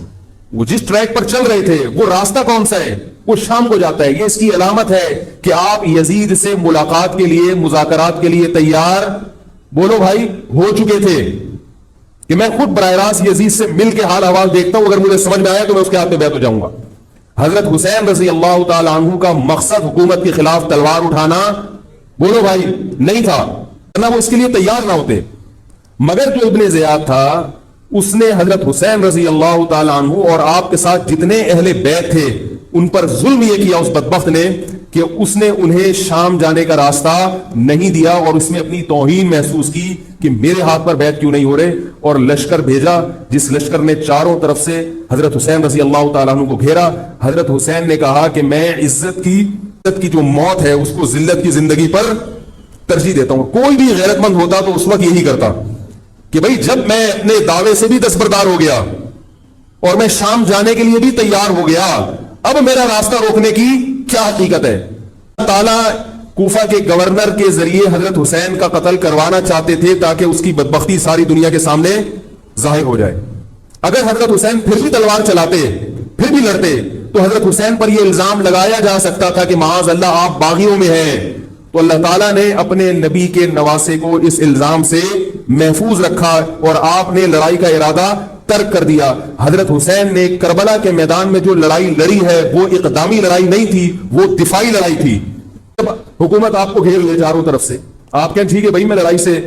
وہ جس ٹریک پر چل رہے تھے وہ راستہ کون سا ہے؟ وہ شام کو جاتا ہے۔ یہ اس کی علامت ہے کہ آپ یزید سے ملاقات کے لیے، مذاکرات کے لیے تیار بولو بھائی ہو چکے تھے کہ میں خود براہ راست یزید سے مل کے حال احوال دیکھتا ہوں، اگر مجھے سمجھ میں آیا تو میں اس کے ہاتھ میں بیعت ہو جاؤں گا۔ حضرت حسین رضی اللہ تعالی عنہ کا مقصد حکومت کے خلاف تلوار اٹھانا بولو بھائی نہیں تھا، ورنہ وہ اس کے لیے تیار نہ ہوتے، مگر جو ابن زیاد تھا اس نے حضرت حسین رضی اللہ تعالی عنہ اور آپ کے ساتھ جتنے اہل بیت تھے ان پر ظلم یہ کیا اس بدبخت نے کہ اس نے انہیں شام جانے کا راستہ نہیں دیا اور اس میں اپنی توہین محسوس کی کہ میرے ہاتھ پر بیعت کیوں نہیں ہو رہے، اور لشکر بھیجا جس لشکر نے چاروں طرف سے حضرت حسین رضی اللہ تعالیٰ عنہ کو گھیرا۔ حضرت حسین نے کہا کہ میں عزت کی جو موت ہے اس کو ذلت کی زندگی پر ترجیح دیتا ہوں۔ کوئی بھی غیرت مند ہوتا تو اس وقت یہی کرتا کہ بھئی جب میں اپنے دعوے سے بھی دستبردار ہو گیا اور میں شام جانے کے لیے بھی تیار ہو گیا، اب میرا راستہ روکنے کی کیا حقیقت ہے؟ اللہ تعالیٰ کوفہ کے گورنر کے ذریعے حضرت حسین کا قتل کروانا چاہتے تھے تاکہ اس کی بدبختی ساری دنیا کے سامنے ظاہر ہو جائے۔ اگر حضرت حسین پھر بھی تلوار چلاتے، پھر بھی لڑتے، تو حضرت حسین پر یہ الزام لگایا جا سکتا تھا کہ معاذ اللہ آپ باغیوں میں ہیں۔ تو اللہ تعالیٰ نے اپنے نبی کے نواسے کو اس الزام سے محفوظ رکھا اور آپ نے لڑائی کا ارادہ ترک کر دیا۔ حضرت حسین نے کربلا کے میدان میں جو لڑائی لڑی ہے وہ اقدامی لڑائی نہیں تھی، وہ دفاعی لڑائی تھی۔ جب حکومت آپ کو گھیر لے چاروں طرف سے، آپ کہیں ٹھیک ہے بھائی میں لڑائی سے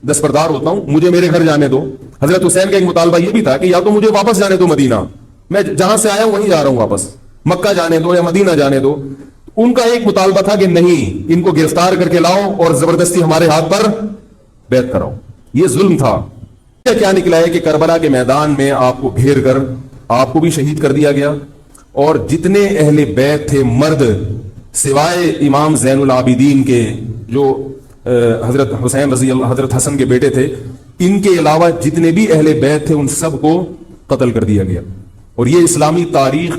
دستبردار ہوتا ہوں، مجھے میرے گھر جانے دو۔ حضرت حسین کا ایک مطالبہ یہ بھی تھا کہ یا تو مجھے واپس جانے دو مدینہ، میں جہاں سے آیا ہوں وہیں جا رہا ہوں واپس، مکہ جانے دو یا مدینہ جانے دو۔ ان کا ایک مطالبہ تھا کہ نہیں، ان کو گرفتار کر کے لاؤ اور زبردستی ہمارے ہاتھ پر بیعت کراؤ۔ یہ ظلم تھا۔ کیا نکلا ہے کہ کربلا کے میدان میں آپ کو گھیر کر آپ کو بھی شہید کر دیا گیا، اور جتنے اہل بیت تھے مرد سوائے امام زین العابدین کے جو حضرت حسین رضی اللہ حضرت حسن کے بیٹے تھے، ان کے علاوہ جتنے بھی اہل بیت تھے ان سب کو قتل کر دیا گیا۔ اور یہ اسلامی تاریخ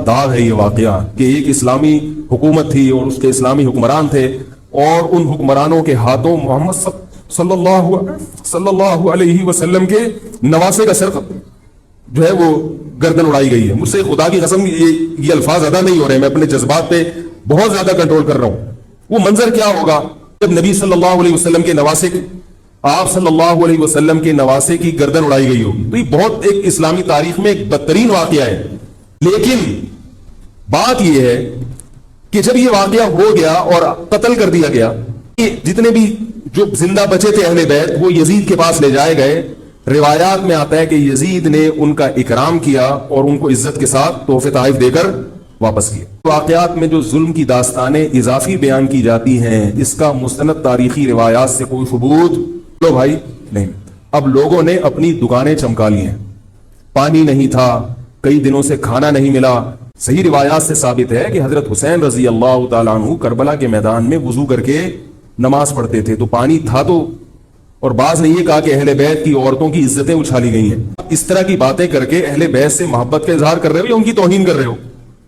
داغ ہے یہ واقعہ کہ ایک اسلامی حکومت تھی اور اس کے اسلامی حکمران تھے، اور ان حکمرانوں کے ہاتھوں محمد صلی اللہ علیہ وسلم کے نواسے کا سر جو ہے وہ گردن اڑائی گئی ہے۔ مجھ سے خدا کی قسم یہ الفاظ ادا نہیں ہو رہے، میں اپنے جذبات پہ بہت زیادہ کنٹرول کر رہا ہوں۔ وہ منظر کیا ہوگا جب نبی صلی اللہ علیہ وسلم کے نواسے آپ صلی اللہ علیہ وسلم کے نواسے کی گردن اڑائی گئی ہوگی۔ تو یہ بہت ایک اسلامی تاریخ میں ایک بدترین واقعہ ہے۔ لیکن بات یہ ہے کہ جب یہ واقعہ ہو گیا اور قتل کر دیا گیا، جتنے بھی جو زندہ بچے تھے اہل بیت وہ یزید کے پاس لے جائے گئے۔ روایات میں آتا ہے کہ یزید نے ان کا اکرام کیا اور ان کو عزت کے ساتھ تحفے تحائف دے کر واپس کیا۔ واقعات میں جو ظلم کی داستانیں اضافی بیان کی جاتی ہیں اس کا مستند تاریخی روایات سے کوئی ثبوت لو بھائی نہیں۔ اب لوگوں نے اپنی دکانیں چمکا لی ہیں، پانی نہیں تھا، کئی دنوں سے کھانا نہیں ملا۔ صحیح روایات سے ثابت ہے کہ حضرت حسین رضی اللہ تعالیٰ عنہ کربلا کے میدان میں وضو کر کے نماز پڑھتے تھے، تو پانی تھا تو، اور بعض نے یہ کہا کہ اہل بیت کی عورتوں کی عزتیں اچھالی گئی ہیں۔ اس طرح کی باتیں کر کے اہل بیت سے محبت کا اظہار کر رہے ہو یا ان کی توہین کر رہے ہو؟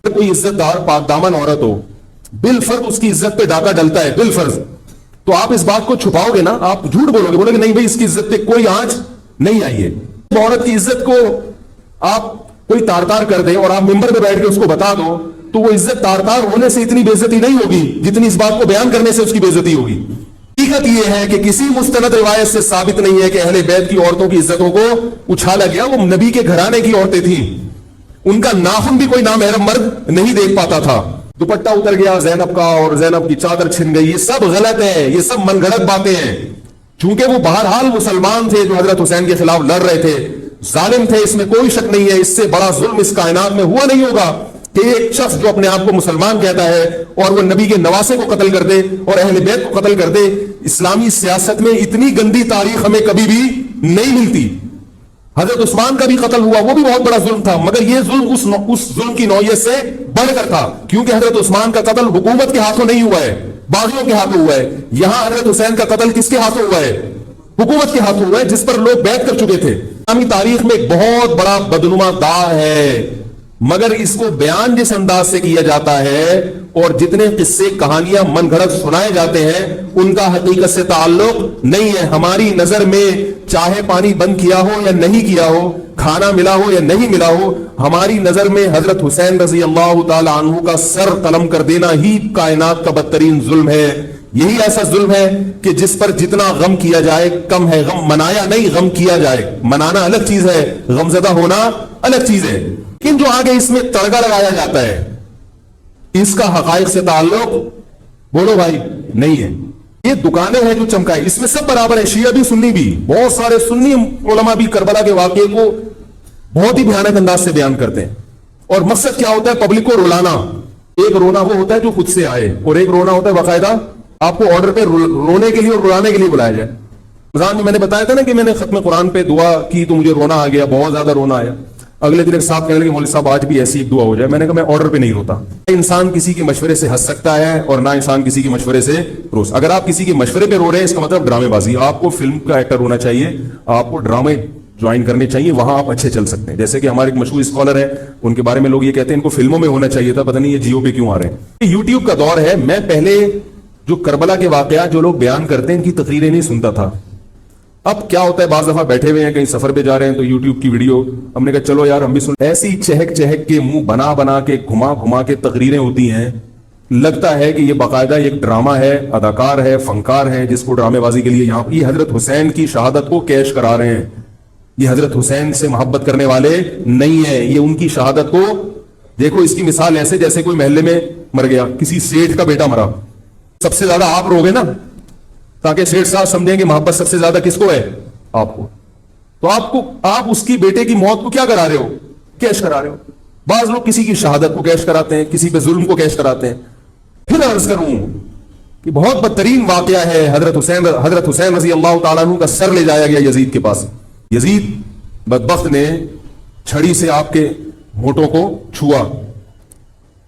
کوئی عزت دار پاک دامن عورت ہو بالفرض اس کی عزت پہ ڈاکہ ڈلتا ہے بالفرض، تو آپ اس بات کو چھپاؤ گے نا، آپ جھوٹ بولو گے، بولو گے نہیں بھائی اس کی عزت پہ کوئی آنچ نہیں آئی ہے۔ عورت کی عزت کو آپ کوئی تار تار کر دیں اور آپ ممبر پہ بیٹھ کے اس کو بتا دو تو وہ عزت تار تار ہونے سے اتنی بے عزتی نہیں ہوگی جتنی اس بات کو بیان کرنے سے اس کی بے عزتی ہوگی۔ حقیقت یہ ہے کہ کسی مستند روایت سے ثابت نہیں ہے کہ اہل بیت کی عورتوں کی عزتوں کو اچھالا گیا، وہ نبی کے گھرانے کی عورتیں تھیں، ان کا ناخن بھی کوئی نامحرم مرد نہیں دیکھ پاتا تھا۔ دوپٹہ اتر گیا زینب کا اور زینب کی چادر چھن گئی، یہ سب غلط ہے، یہ سب من گھڑت باتیں ہیں۔ چونکہ وہ بہرحال مسلمان تھے جو حضرت حسین کے خلاف لڑ رہے تھے، ظالم تھے، اس میں کوئی شک نہیں ہے، اس سے بڑا ظلم اس کائنات میں ہوا نہیں ہوگا کہ ایک شخص جو اپنے آپ کو مسلمان کہتا ہے اور وہ نبی کے نواسے کو قتل کر دے اور اہل بیت کو قتل کر دے۔ اسلامی سیاست میں اتنی گندی تاریخ ہمیں کبھی بھی نہیں ملتی۔ حضرت عثمان کا بھی قتل ہوا، وہ بھی بہت بڑا ظلم تھا، مگر یہ ظلم اس ظلم کی نوعیت سے بڑھ کر تھا، کیونکہ حضرت عثمان کا قتل حکومت کے ہاتھوں نہیں ہوا ہے، باغیوں کے ہاتھوں ہوا ہے۔ یہاں حضرت حسین کا قتل کس کے ہاتھوں ہوا ہے؟ حکومت کے ہاتھوں ہوا ہے، جس پر لوگ بیعت کر چکے تھے۔ اسلامی تاریخ میں ایک بہت بڑا بدنما داغ ہے، مگر اس کو بیان جس انداز سے کیا جاتا ہے اور جتنے قصے کہانیاں من گھڑت سنائے جاتے ہیں ان کا حقیقت سے تعلق نہیں ہے۔ ہماری نظر میں چاہے پانی بند کیا ہو یا نہیں کیا ہو، کھانا ملا ہو یا نہیں ملا ہو، ہماری نظر میں حضرت حسین رضی اللہ تعالی عنہ کا سر قلم کر دینا ہی کائنات کا بدترین ظلم ہے۔ یہی ایسا ظلم ہے کہ جس پر جتنا غم کیا جائے کم ہے۔ غم منایا نہیں، غم کیا جائے۔ منانا الگ چیز ہے، غمزدہ ہونا الگ چیز ہے، لیکن جو آگے اس میں تڑکا لگایا جاتا ہے اس کا حقائق سے تعلق بولو بھائی نہیں ہے۔ یہ دکانیں ہیں جو چمکائے، اس میں سب برابر ہے، شیعہ بھی سنی بھی، بہت سارے سنی علماء بھی کربلا کے واقعے کو بہت ہی بھیانک انداز سے بیان کرتے ہیں، اور مقصد کیا ہوتا ہے؟ پبلک کو رلانا۔ ایک رونا وہ ہوتا ہے جو خود سے آئے، اور ایک رونا ہوتا ہے باقاعدہ آپ کو آرڈر پہ رونے کے لیے اور رلانے کے لیے بلایا جائے۔ رمضان میں نے بتایا تھا نا کہ میں نے ختم قرآن پہ دعا کی تو مجھے رونا آ گیا، بہت زیادہ رونا آیا۔ اگلے دن ایک صاحب کہنے لگے مولوی صاحب آج بھی ایسی ایک دعا ہو جائے۔ میں نے کہا میں آرڈر پہ نہیں روتا۔ انسان کسی کے مشورے سے ہنس سکتا ہے اور نہ انسان کسی کے مشورے سے رو۔ اگر آپ کسی کے مشورے پہ رو رہے ہیں اس کا مطلب ڈرامے بازی۔ آپ کو فلم کا ایکٹر ہونا چاہیے، آپ کو ڈرامے جوائن کرنے چاہیے، وہاں آپ اچھے چل سکتے ہیں۔ جیسے کہ ہمارے ایک مشہور اسکالر ہیں، ان کے بارے میں لوگ یہ کہتے ہیں ان کو فلموں میں ہونا چاہیے تھا، پتہ نہیں یہ جیو پہ کیوں آ رہے ہیں۔ یوٹیوب کا دور ہے، میں پہلے جو کربلا کے واقعات جو لوگ بیان کرتے ہیں ان کی تقریریں نہیں سنتا تھا۔ اب کیا ہوتا ہے، بعض دفعہ بیٹھے ہوئے ہیں کہیں سفر پہ جا رہے ہیں تو یوٹیوب کی ویڈیو ہم نے کہا چلو یار ہم بھی سن، ایسی چہک چہک کے منہ بنا بنا کے گھما گھما کے تقریریں ہوتی ہیں، لگتا ہے کہ یہ باقاعدہ ایک ڈرامہ ہے، اداکار ہے، فنکار ہے جس کو ڈرامے بازی کے لیے یہاں یہ حضرت حسین کی شہادت کو کیش کرا رہے ہیں۔ یہ حضرت حسین سے محبت کرنے والے نہیں ہیں، یہ ان کی شہادت کو دیکھو۔ اس کی مثال ایسے جیسے کوئی محلے میں مر گیا، کسی سیٹھ کا بیٹا مرا، سب سے زیادہ آپ رو گے نا، تاکہ سیٹھ صاحب سمجھیں کہ محبت سب سے زیادہ کس کو ہے؟ آپ کو۔ تو آپ اس کی بیٹے کی موت کو کیا کرا رہے ہو؟ کیش کرا رہے ہو۔ بعض لوگ کسی کی شہادت کو کیش کراتے ہیں، کسی پہ ظلم کو کیش کراتے ہیں۔ پھر عرض کروں کہ بہت بدترین واقعہ ہے، حضرت حسین رضی اللہ تعالیٰ عنہ کا سر لے جایا گیا یزید کے پاس۔ یزید بدبخت نے چھڑی سے آپ کے ہونٹوں کو چھوا،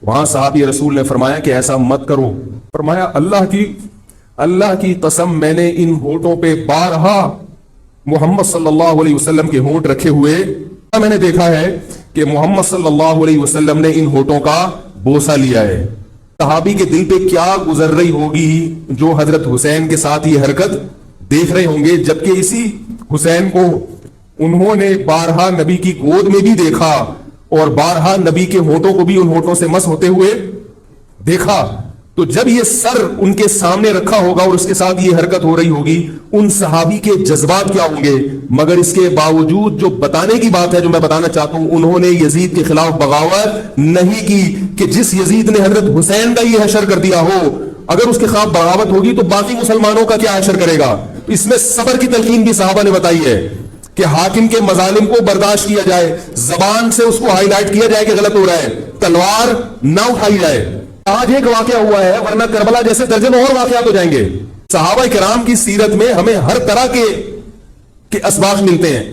وہاں صحابی رسول نے فرمایا کہ ایسا مت کرو۔ فرمایا اللہ کی قسم میں نے ان ہونٹوں پہ بارہا محمد صلی اللہ علیہ وسلم کے ہونٹ رکھے ہوئے، میں نے دیکھا ہے کہ محمد صلی اللہ علیہ وسلم نے ان ہونٹوں کا بوسہ لیا ہے۔ صحابی کے دل پہ کیا گزر رہی ہوگی جو حضرت حسین کے ساتھ یہ حرکت دیکھ رہے ہوں گے، جبکہ اسی حسین کو انہوں نے بارہا نبی کی گود میں بھی دیکھا اور بارہا نبی کے ہونٹوں کو بھی ان ہونٹوں سے مس ہوتے ہوئے دیکھا۔ تو جب یہ سر ان کے سامنے رکھا ہوگا اور اس کے ساتھ یہ حرکت ہو رہی ہوگی، ان صحابی کے جذبات کیا ہوں گے؟ مگر اس کے باوجود جو بتانے کی بات ہے، جو میں بتانا چاہتا ہوں، انہوں نے یزید کے خلاف بغاوت نہیں کی کہ جس یزید نے حضرت حسین کا یہ حشر کر دیا ہو، اگر اس کے خلاف بغاوت ہوگی تو باقی مسلمانوں کا کیا حشر کرے گا؟ اس میں صبر کی تلقین بھی صحابہ نے بتائی ہے کہ حاکم کے مظالم کو برداشت کیا جائے، زبان سے اس کو ہائی لائٹ کیا جائے کہ غلط ہو رہا ہے، تلوار نہ اٹھائی جائے۔ آج ایک واقعہ ہوا ہے، ورنہ کربلا جیسے درجنوں اور واقعات ہو جائیں گے۔ صحابہ کرام کی سیرت میں ہمیں ہر طرح کے اسباق ملتے ہیں۔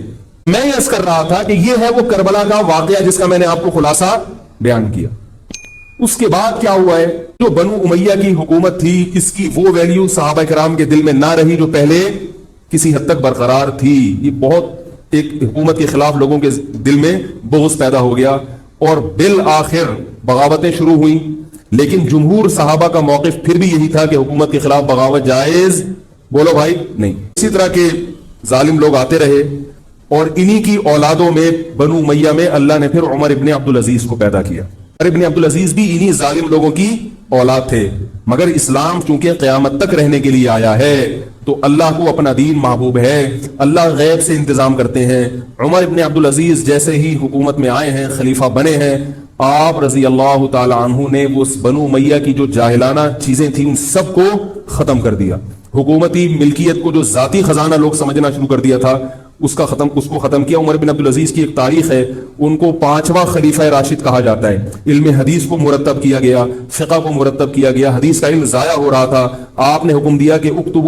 میں یہ عرض کر رہا تھا کہ یہ ہے وہ کربلا کا واقعہ جس کا میں نے آپ کو خلاصہ بیان کیا۔ اس کے بعد کیا ہوا ہے؟ جو بنو امیہ کی حکومت تھی، اس کی وہ ویلیو صحابہ کرام کے دل میں نہ رہی جو پہلے کسی حد تک برقرار تھی۔ یہ بہت ایک حکومت کے خلاف لوگوں کے دل میں بغض پیدا ہو گیا اور بالآخر بغاوتیں شروع ہوئیں۔ لیکن جمہور صحابہ کا موقف پھر بھی یہی تھا کہ حکومت کے خلاف بغاوت جائز، بولو بھائی، نہیں۔ اسی طرح کے ظالم لوگ آتے رہے، اور انہی کی اولادوں میں بنو امیہ میں اللہ نے پھر عمر ابن عبدالعزیز کو پیدا کیا۔ عمر ابن عبدالعزیز بھی انہی ظالم لوگوں کی اولاد تھے، مگر اسلام چونکہ قیامت تک رہنے کے لیے آیا ہے تو اللہ کو اپنا دین محبوب ہے، اللہ غیب سے انتظام کرتے ہیں۔ عمر ابن عبدالعزیز جیسے ہی حکومت میں آئے ہیں، خلیفہ بنے ہیں، آپ رضی اللہ تعالی عنہ نے اس بنو امیہ کی جو جاہلانہ چیزیں تھیں ان سب کو ختم کر دیا۔ حکومتی ملکیت کو جو ذاتی خزانہ لوگ سمجھنا شروع کر دیا تھا اس کو ختم کیا۔ عمر بن عبدالعزیز کی ایک تاریخ ہے، ان کو 5واں خلیفہ راشد کہا جاتا ہے۔ علم حدیث کو مرتب کیا گیا، فقہ کو مرتب کیا گیا، حدیث کا علم ضائع ہو رہا تھا، آپ نے حکم دیا کہ اکتب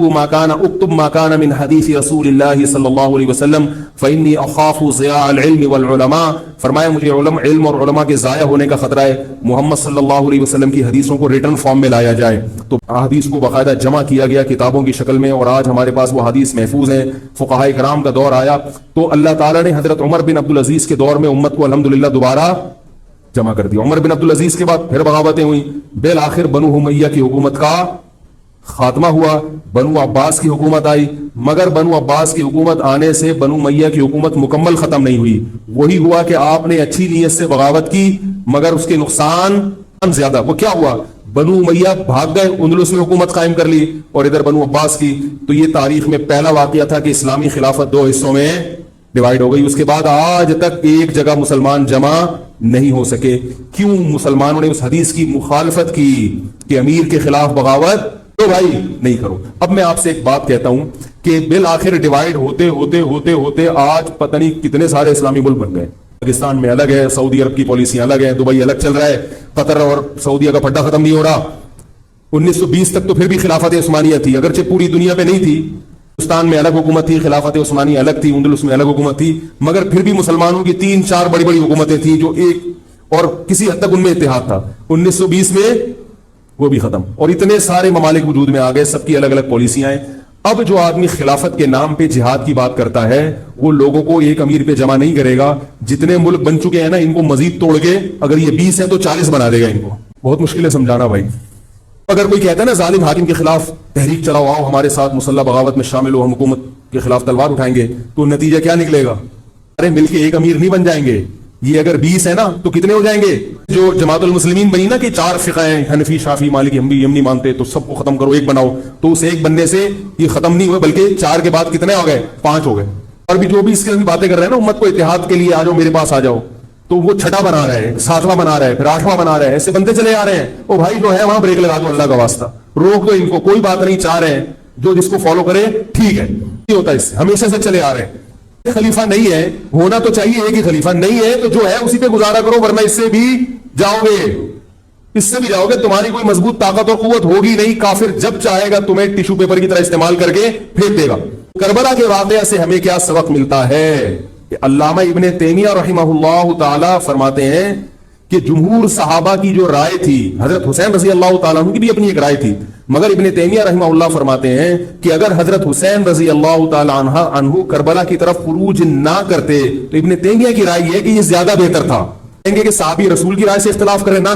ما کان من حدیث رسول اللہ صلی اللہ علیہ وسلم فإنی اخاف ضیاع العلم والعلماء، فرمایا مجھے علم اور علماء کے ضائع ہونے کا خطرہ ہے، محمد صلی اللہ علیہ وسلم کی حدیثوں کو ریٹن فارم میں لایا جائے۔ تو حدیث کو باقاعدہ جمع کیا گیا کتابوں کی شکل میں، اور آج ہمارے پاس وہ حدیث محفوظ ہیں۔ فقہائے کرام کا دور آیا تو اللہ تعالیٰ نے حضرت عمر بن عبدالعزیز کے دور میں امت کو الحمدللہ دوبارہ جمع کر دیا۔ عمر بن عبدالعزیز کے بعد پھر بغاوتیں ہوئیں، بالآخر بنو امیہ کی حکومت کا خاتمہ ہوا، بنو عباس کی حکومت آئی، مگر بنو عباس کی حکومت آنے سے بنو امیہ کی حکومت مکمل ختم نہیں ہوئی۔ وہی ہوا کہ آپ نے اچھی نیت سے بغاوت کی مگر اس کے نقصان زیادہ۔ وہ کیا ہوا؟ بنو امیہ بھاگ گئے، اندلس میں حکومت قائم کر لی، اور ادھر بنو عباس کی۔ تو یہ تاریخ میں پہلا واقعہ تھا کہ اسلامی خلافت دو حصوں میں ڈیوائیڈ ہو گئی۔ اس کے بعد آج تک ایک جگہ مسلمان جمع نہیں ہو سکے۔ کیوں؟ مسلمانوں نے اس حدیث کی مخالفت کی کہ امیر کے خلاف بغاوت تو بھائی نہیں کرو۔ اب میں آپ سے ایک بات کہتا ہوں کہ بالآخر ڈیوائیڈ ہوتے ہوتے ہوتے ہوتے آج پتہ نہیں کتنے سارے اسلامی ملک بن گئے۔ پاکستان میں الگ ہے، سعودی عرب کی پالیسیاں الگ ہیں، دبئی الگ چل رہا ہے، قطر اور سعودیہ کا پھڈا ختم نہیں ہو رہا۔ 1920 تک تو پھر بھی خلافت عثمانیہ تھی، اگرچہ پوری دنیا میں نہیں تھی۔ ہندوستان میں الگ حکومت تھی، خلافت عثمانیہ الگ تھی، اندلس میں الگ حکومت تھی، مگر پھر بھی مسلمانوں کی 3-4 بڑی بڑی حکومتیں تھیں جو ایک اور کسی حد تک ان میں اتحاد تھا۔ 1920 میں وہ بھی ختم، اور اتنے سارے ممالک وجود میں آ گئے، سب کی الگ الگ پالیسیاں ہیں۔ اب جو آدمی خلافت کے نام پہ جہاد کی بات کرتا ہے وہ لوگوں کو ایک امیر پہ جمع نہیں کرے گا۔ جتنے ملک بن چکے ہیں نا ان کو مزید توڑ کے اگر یہ 20 ہیں تو 40 بنا دے گا ان کو۔ بہت مشکل ہے سمجھانا بھائی۔ اگر کوئی کہتا ہے نا ظالم حاکم کے خلاف تحریک چلاؤ، آؤ ہمارے ساتھ مسلح بغاوت میں شامل ہو، ہم حکومت کے خلاف تلوار اٹھائیں گے، تو نتیجہ کیا نکلے گا؟ ارے مل کے ایک امیر نہیں بن جائیں گے، یہ اگر 20 ہے نا تو کتنے ہو جائیں گے؟ جو جماعت المسلمین بنی نا کہ 4 فقہ ہیں، حنفی، شافعی، مالکی، ہم نہیں مانتے، تو سب کو ختم کرو، ایک بناؤ، تو اس ایک بننے سے یہ ختم نہیں ہوئے بلکہ 4 کے بعد کتنے ہو گئے؟ 5 ہو گئے۔ اور بھی جو بھی اس کی باتیں کر رہے ہیں نا امت کو اتحاد کے لیے آ جاؤ، میرے پاس آ جاؤ، تو وہ 6واں بنا رہے ہیں، 7واں بنا رہے ہیں، پھر 8واں بنا رہے ہیں، ایسے بنتے چلے آ رہے ہیں۔ وہ بھائی جو ہے وہاں بریک لگا دو، اللہ کا واسطہ روک دو ان کو، کوئی بات نہیں، 4 ہیں، جو جس کو فالو کرے ٹھیک ہے۔ یہ ہوتا ہے، اس سے ہمیشہ سے چلے آ رہے ہیں۔ خلیفہ نہیں ہے، ہونا تو چاہیے ایک ہی خلیفہ، نہیں ہے تو جو ہے اسی پہ گزارا کرو، ورنہ اس سے بھی جاؤ گے، اس سے بھی جاؤ گے، تمہاری کوئی مضبوط طاقت اور قوت ہوگی نہیں۔ کافر جب چاہے گا تمہیں ٹیشو پیپر کی طرح استعمال کر کے پھینک دے گا۔ کربلا کے واقعہ سے ہمیں کیا سبق ملتا ہے کہ علامہ ابن تیمیہ رحمہ اللہ تعالی فرماتے ہیں کہ جمہور صحابہ کی جو رائے تھی، حضرت حسین رضی اللہ تعالیٰ عنہ کی بھی اپنی ایک رائے تھی، مگر ابن تیمیہ رحمہ اللہ فرماتے ہیں کہ اگر حضرت حسین رضی اللہ تعالیٰ عنہ کربلا کی طرف خروج نہ کرتے تو ابن تیمیہ کی رائے یہ ہے کہ یہ زیادہ بہتر تھا۔ کہیں گے کہ صحابی رسول کی رائے سے اختلاف کرے، نہ،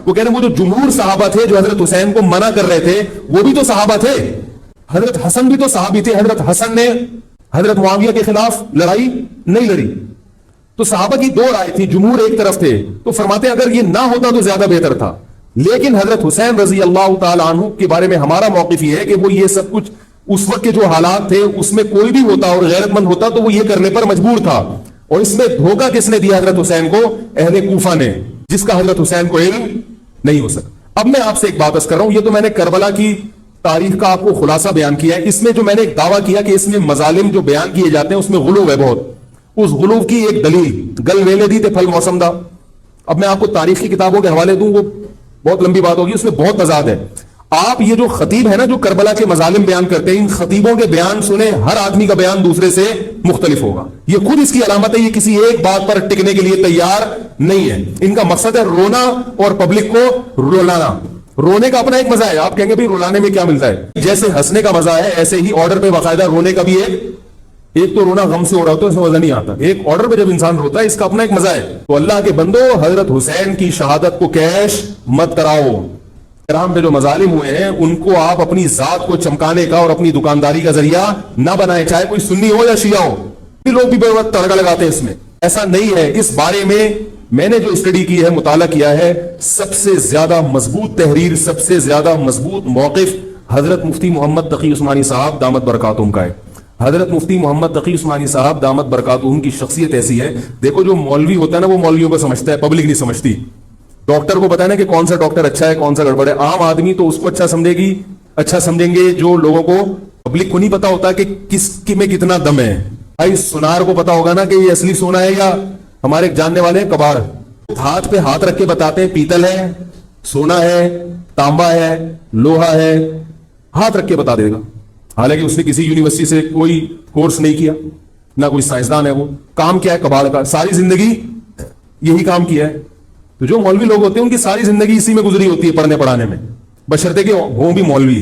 وہ کہہ رہے ہیں وہ جو جمہور صحابہ تھے جو حضرت حسین کو منع کر رہے تھے وہ بھی تو صحابہ تھے، حضرت حسن بھی تو صحابی تھے، حضرت حسن نے حضرت معاویہ کے خلاف لڑائی نہیں لڑی۔ تو صحابہ کی 2 رائے تھی، جمہور ایک طرف تھے، تو فرماتے ہیں اگر یہ نہ ہوتا تو زیادہ بہتر تھا۔ لیکن حضرت حسین رضی اللہ تعالی عنہ کے بارے میں ہمارا موقف یہ ہے کہ وہ یہ سب کچھ اس وقت کے جو حالات تھے اس میں کوئی بھی ہوتا اور غیرت مند ہوتا تو وہ یہ کرنے پر مجبور تھا، اور اس میں دھوکہ کس نے دیا؟ حضرت حسین کو، اہل کوفہ نے، جس کا حضرت حسین کو علم نہیں ہو سکا۔ اب میں آپ سے ایک بات عرض کر رہا ہوں، یہ تو میں نے کربلا کی تاریخ کا آپ کو خلاصہ بیان کیا ہے، اس میں جو میں نے ایک دعویٰ کیا کہ اس میں مظالم جو بیان کیے جاتے ہیں اس میں غلو ہے بہت، اس غلو کی ایک دلیل گل ویلے دی تے پھل موسم دا۔ اب میں آپ کو تاریخی کتابوں کے حوالے دوں، وہ بہت لمبی بات ہوگی، اس میں بہت تضاد ہے۔ آپ یہ جو خطیب ہے نا جو کربلا کے مظالم بیان کرتے ہیں، ان خطیبوں کے بیان سنیں، ہر آدمی کا بیان دوسرے سے مختلف ہوگا، یہ خود اس کی علامت ہے، یہ کسی ایک بات پر ٹکنے کے لیے تیار نہیں ہے۔ ان کا مقصد ہے رونا اور پبلک کو رلانا۔ رونے کا اپنا ایک مزہ ہے، آپ کہیں گے بھی رلانے میں کیا ملتا ہے؟ جیسے ہنسنے کا مزہ ہے ایسے ہی آرڈر پہ باقاعدہ رونے کا بھی ایک تو رونا غم سے ہو رہا ہوتا ہے، اس میں مزہ نہیں آتا، ایک آرڈر پہ جب انسان روتا ہے اس کا اپنا ایک مزہ ہے۔ تو اللہ کے بندو، حضرت حسین کی شہادت کو کیش مت کراؤ، کرام پہ جو مظالم ہوئے ہیں ان کو آپ اپنی ذات کو چمکانے کا اور اپنی دکانداری کا ذریعہ نہ بنائیں، چاہے کوئی سنی ہو یا شیعہ ہو. لوگ بھی بے وقت تڑکا لگاتے ہیں اس میں. ایسا نہیں ہے. اس بارے میں نے جو اسٹڈی کی ہے، مطالعہ کیا ہے، سب سے زیادہ مضبوط تحریر، سب سے زیادہ مضبوط موقف حضرت مفتی محمد تقی عثمانی صاحب دامت برکاتہم کا ہے. حضرت مفتی محمد تقی عثمانی صاحب دامت برکاتہم کی شخصیت ایسی ہے. دیکھو جو مولوی ہوتا ہے نا وہ مولویوں کو سمجھتا ہے، پبلک نہیں سمجھتی. ڈاکٹر کو پتا ہے نا کہ کون سا ڈاکٹر اچھا ہے کون سا گڑبڑ ہے. عام آدمی تو اس کو اچھا سمجھے گی، اچھا سمجھیں گے جو لوگوں کو، پبلک کو نہیں پتا ہوتا کہ کس میں کتنا دم ہے. بھائی سونار کو پتا ہوگا نا کہ یہ اصلی سونا ہے یا ہمارے جاننے والے ہیں کباڑ. ہاتھ پہ ہاتھ رکھ کے بتاتے ہیں پیتل ہے، سونا ہے، تانبا ہے، لوہا ہے، ہاتھ رکھ کے بتا دے گا. حالانکہ اس نے کسی یونیورسٹی سے کوئی کورس نہیں کیا، نہ کوئی سائنسدان ہے. وہ کام کیا ہے کباڑ کا، ساری زندگی یہی کام کیا ہے. تو جو مولوی لوگ ہوتے ہیں ان کی ساری زندگی اسی میں گزری ہوتی ہے، پڑھنے پڑھانے میں، بشرطے کہ وہ بھی مولوی.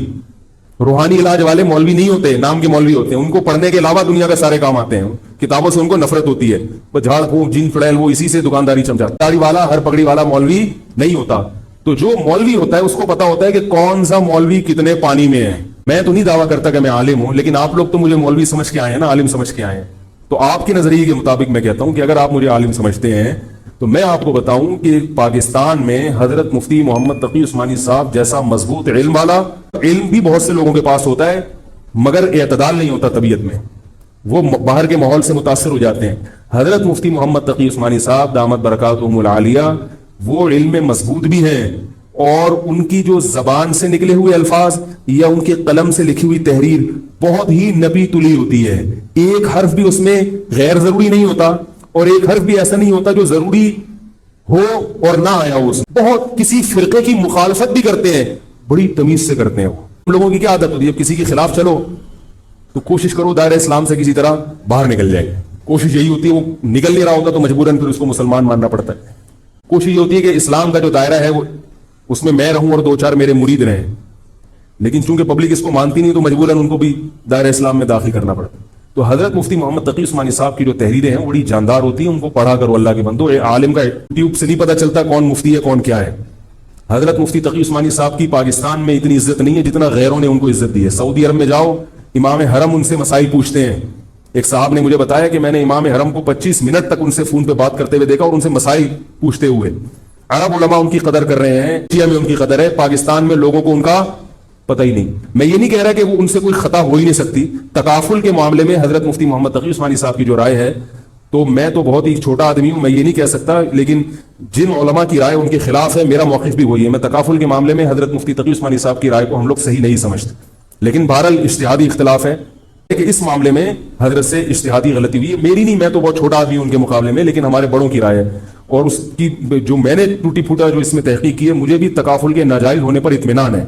روحانی علاج والے مولوی نہیں ہوتے، نام کے مولوی ہوتے ہیں. ان کو پڑھنے کے علاوہ دنیا کے سارے کام آتے ہیں. کتابوں سے ان کو نفرت ہوتی ہے. وہ جھاڑ پھونک جن فڑیل وہ اسی سے دکانداری چمچاتا. داڑھی والا ہر پگڑی والا مولوی نہیں ہوتا. تو جو مولوی ہوتا ہے اس کو پتا ہوتا ہے کہ کون سا مولوی کتنے پانی میں ہے. میں تو نہیں دعویٰ کرتا کہ میں عالم ہوں، لیکن آپ لوگ تو مجھے مولوی سمجھ کے آئے ہیں نا، عالم سمجھ کے آئے ہیں. تو آپ کے نظریے کے مطابق میں کہتا ہوں کہ اگر آپ مجھے عالم سمجھتے ہیں تو میں آپ کو بتاؤں کہ پاکستان میں حضرت مفتی محمد تقی عثمانی صاحب جیسا مضبوط علم والا، علم بھی بہت سے لوگوں کے پاس ہوتا ہے مگر اعتدال نہیں ہوتا طبیعت میں، وہ باہر کے ماحول سے متاثر ہو جاتے ہیں. حضرت مفتی محمد تقی عثمانی صاحب دامت برکاتہم العالیہ وہ علم میں مضبوط بھی ہیں، اور ان کی جو زبان سے نکلے ہوئے الفاظ یا ان کے قلم سے لکھی ہوئی تحریر بہت ہی نبی تلی ہوتی ہے. ایک حرف بھی اس میں غیر ضروری نہیں ہوتا، اور ایک حرف بھی ایسا نہیں ہوتا جو ضروری ہو اور نہ آیا ہو. بہت کسی فرقے کی مخالفت بھی کرتے ہیں، بڑی تمیز سے کرتے ہیں. وہ ہم لوگوں کی کیا عادت ہوتی ہے، کسی کے خلاف چلو تو کوشش کرو دائرہ اسلام سے کسی طرح باہر نکل جائے. کوشش یہی ہوتی ہے، وہ نکل نہیں رہا ہوتا تو مجبوراً پھر اس کو مسلمان ماننا پڑتا ہے. کوشش یہ ہوتی ہے کہ اسلام کا جو دائرہ ہے وہ اس میں رہوں اور دو چار میرے مرید رہیں. لیکن چونکہ پبلک اس کو مانتی نہیں تو مجبوراً ان کو بھی دائرہ اسلام میں داخل کرنا پڑتا ہے. تو حضرت مفتی محمد تقی عثمانی صاحب کی جو تحریریں ہیں بڑی جاندار ہوتی ہیں. ان کو پڑھا کرو اللہ کے بندو. عالم کا یوٹیوب سے نہیں پتا چلتا کون مفتی ہے کون کیا ہے. حضرت مفتی تقی عثمانی صاحب کی پاکستان میں اتنی عزت نہیں ہے جتنا غیروں نے ان کو عزت دی ہے. سعودی عرب میں جاؤ، امام حرم ان سے مسائل پوچھتے ہیں. ایک صاحب نے مجھے بتایا کہ میں نے امام حرم کو 25 منٹ تک ان سے فون پہ بات کرتے ہوئے دیکھا اور ان سے مسائل پوچھتے ہوئے. عرب علماء ان کی قدر کر رہے ہیں، شیعہ میں ان کی قدر ہے، پاکستان میں لوگوں کو ان کا پتہ ہی نہیں. میں یہ نہیں کہہ رہا کہ وہ ان سے کوئی خطا ہو ہی نہیں سکتی. تکافل کے معاملے میں حضرت مفتی محمد تقی عثمانی صاحب کی جو رائے ہے، تو میں تو بہت ہی چھوٹا آدمی ہوں، میں یہ نہیں کہہ سکتا، لیکن جن علماء کی رائے ان کے خلاف ہے میرا موقف بھی وہی ہے. میں تکافل کے معاملے میں حضرت مفتی تقی عثمانی صاحب کی رائے کو ہم لوگ صحیح نہیں سمجھتے. لیکن بہرحال اجتہادی اختلاف ہے کہ اس معاملے میں حضرت سے اجتہادی غلطی ہوئی ہے. میری نہیں، میں تو بہت چھوٹا آدمی ہوں ان کے مقابلے میں، لیکن ہمارے بڑوں کی رائے ہے. اور اس کی جو میں نے ٹوٹی پھوٹا جو اس میں تحقیق کی ہے، مجھے بھی تکافل کے ناجائز ہونے پر اطمینان ہے.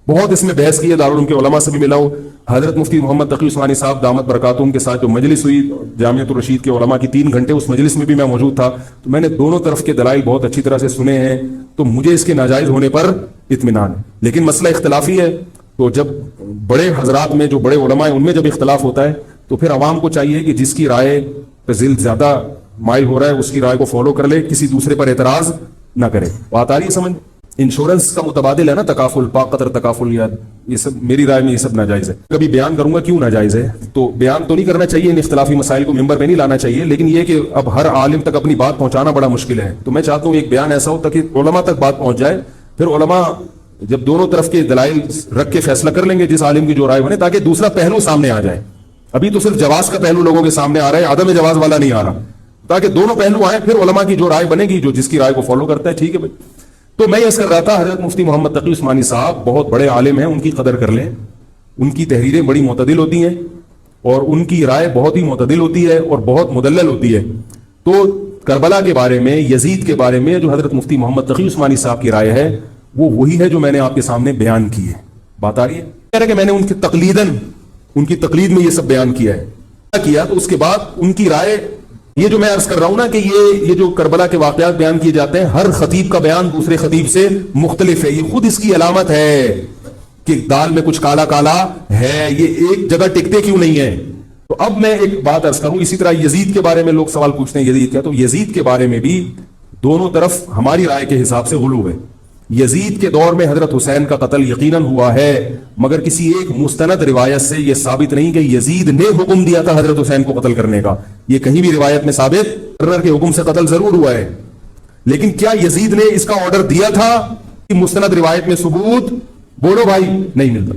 بہت اس میں بحث کی ہے، دارالعلوم کے علماء سے بھی ملا ہوں. حضرت مفتی محمد تقی عثمانی صاحب دامت برکاتہم کے ساتھ جو مجلس ہوئی جامعۃ الرشید کے علماء کی 3 گھنٹے، اس مجلس میں بھی میں موجود تھا. تو میں نے دونوں طرف کے دلائل بہت اچھی طرح سے سنے ہیں، تو مجھے اس کے ناجائز ہونے پر اطمینان ہے. لیکن مسئلہ اختلافی ہے، تو جب بڑے حضرات میں جو بڑے علماء ہیں ان میں جب اختلاف ہوتا ہے تو پھر عوام کو چاہیے کہ جس کی رائے پہ ذل زیادہ مائل ہو رہا ہے اس کی رائے کو فالو کر لے، کسی دوسرے پر اعتراض نہ کرے. بات آ رہی ہے سمجھ؟ انشورنس کا متبادل ہے نا تکافل، پاقدر تکافل، یا یہ سب میری رائے میں یہ سب ناجائز ہے. کبھی بیان کروں گا کیوں ناجائز ہے. تو بیان تو نہیں کرنا چاہیے، ان اختلافی مسائل کو ممبر پہ نہیں لانا چاہیے، لیکن یہ کہ اب ہر عالم تک اپنی بات پہنچانا بڑا مشکل ہے. تو میں چاہتا ہوں ایک بیان ایسا ہو تاکہ علماء تک بات پہنچ جائے. پھر علماء جب دونوں طرف کے دلائل رکھ کے فیصلہ کر لیں گے جس عالم کی جو رائے بنے، تاکہ دوسرا پہلو سامنے آ جائے. ابھی تو صرف جواز کا پہلو لوگوں کے سامنے آ رہا ہے، عدم جواز والا نہیں آ رہا. تاکہ دونوں پہلو آئیں، پھر علماء کی جو رائے بنے گی، جو جس کی رائے کو فالو کرتا ہے، ٹھیک ہے بھائی. تو میں یہ کر رہا تھا، حضرت مفتی محمد تقی عثمانی صاحب بہت بڑے عالم ہیں، ان کی قدر کر لیں. ان کی تحریریں بڑی معتدل ہوتی ہیں اور ان کی رائے بہت ہی معتدل ہوتی ہے اور بہت مدلل ہوتی ہے. تو کربلا کے بارے میں، یزید کے بارے میں جو حضرت مفتی محمد تقی عثمانی صاحب کی رائے ہے وہ وہی ہے جو میں نے آپ کے سامنے بیان کی ہے. بات آ رہی ہے؟ کہہ رہے کہ میں نے ان کی تقلید میں یہ سب بیان کیا ہے. تو اس کے بعد ان کی رائے، یہ جو میں عرض کر رہا ہوں نا کہ یہ جو کربلا کے واقعات بیان کیے جاتے ہیں، ہر خطیب کا بیان دوسرے خطیب سے مختلف ہے. یہ خود اس کی علامت ہے کہ دال میں کچھ کالا کالا ہے، یہ ایک جگہ ٹکتے کیوں نہیں ہے. تو اب میں ایک بات عرض کروں. اسی طرح یزید کے بارے میں لوگ سوال پوچھتے ہیں یزید کیا، تو یزید کے بارے میں بھی دونوں طرف ہماری رائے کے حساب سے غلو ہے. یزید کے دور میں حضرت حسین کا قتل یقیناً ہوا ہے، مگر کسی ایک مستند روایت سے یہ ثابت نہیں کہ یزید نے حکم دیا تھا حضرت حسین کو قتل کرنے کا. یہ کہیں بھی روایت میں ثابت گورنر کے حکم سے قتل ضرور ہوا ہے، لیکن کیا یزید نے اس کا آرڈر دیا تھا؟ مستند روایت میں ثبوت بولو بھائی نہیں ملتا.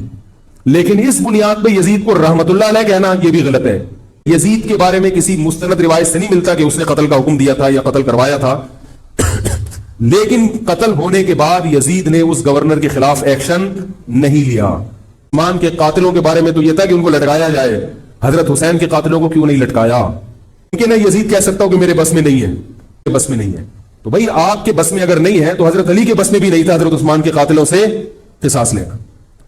لیکن اس بنیاد پہ یزید کو رحمت اللہ علیہ کہنا یہ بھی غلط ہے. یزید کے بارے میں کسی مستند روایت سے نہیں ملتا کہ اس نے قتل کا حکم دیا تھا یا قتل کروایا تھا. لیکن قتل ہونے کے بعد یزید نے اس گورنر کے خلاف ایکشن نہیں لیا. عثمان کے قاتلوں کے بارے میں تو یہ تھا کہ ان کو لٹکایا جائے، حضرت حسین کے قاتلوں کو کیوں نہیں لٹکایا؟ کیونکہ نہ یزید کہہ سکتا ہو کہ میرے بس میں نہیں ہے، بس میں نہیں ہے. تو بھائی آپ کے بس میں اگر نہیں ہے تو حضرت علی کے بس میں بھی نہیں تھا حضرت عثمان کے قاتلوں سے قصاص لینا.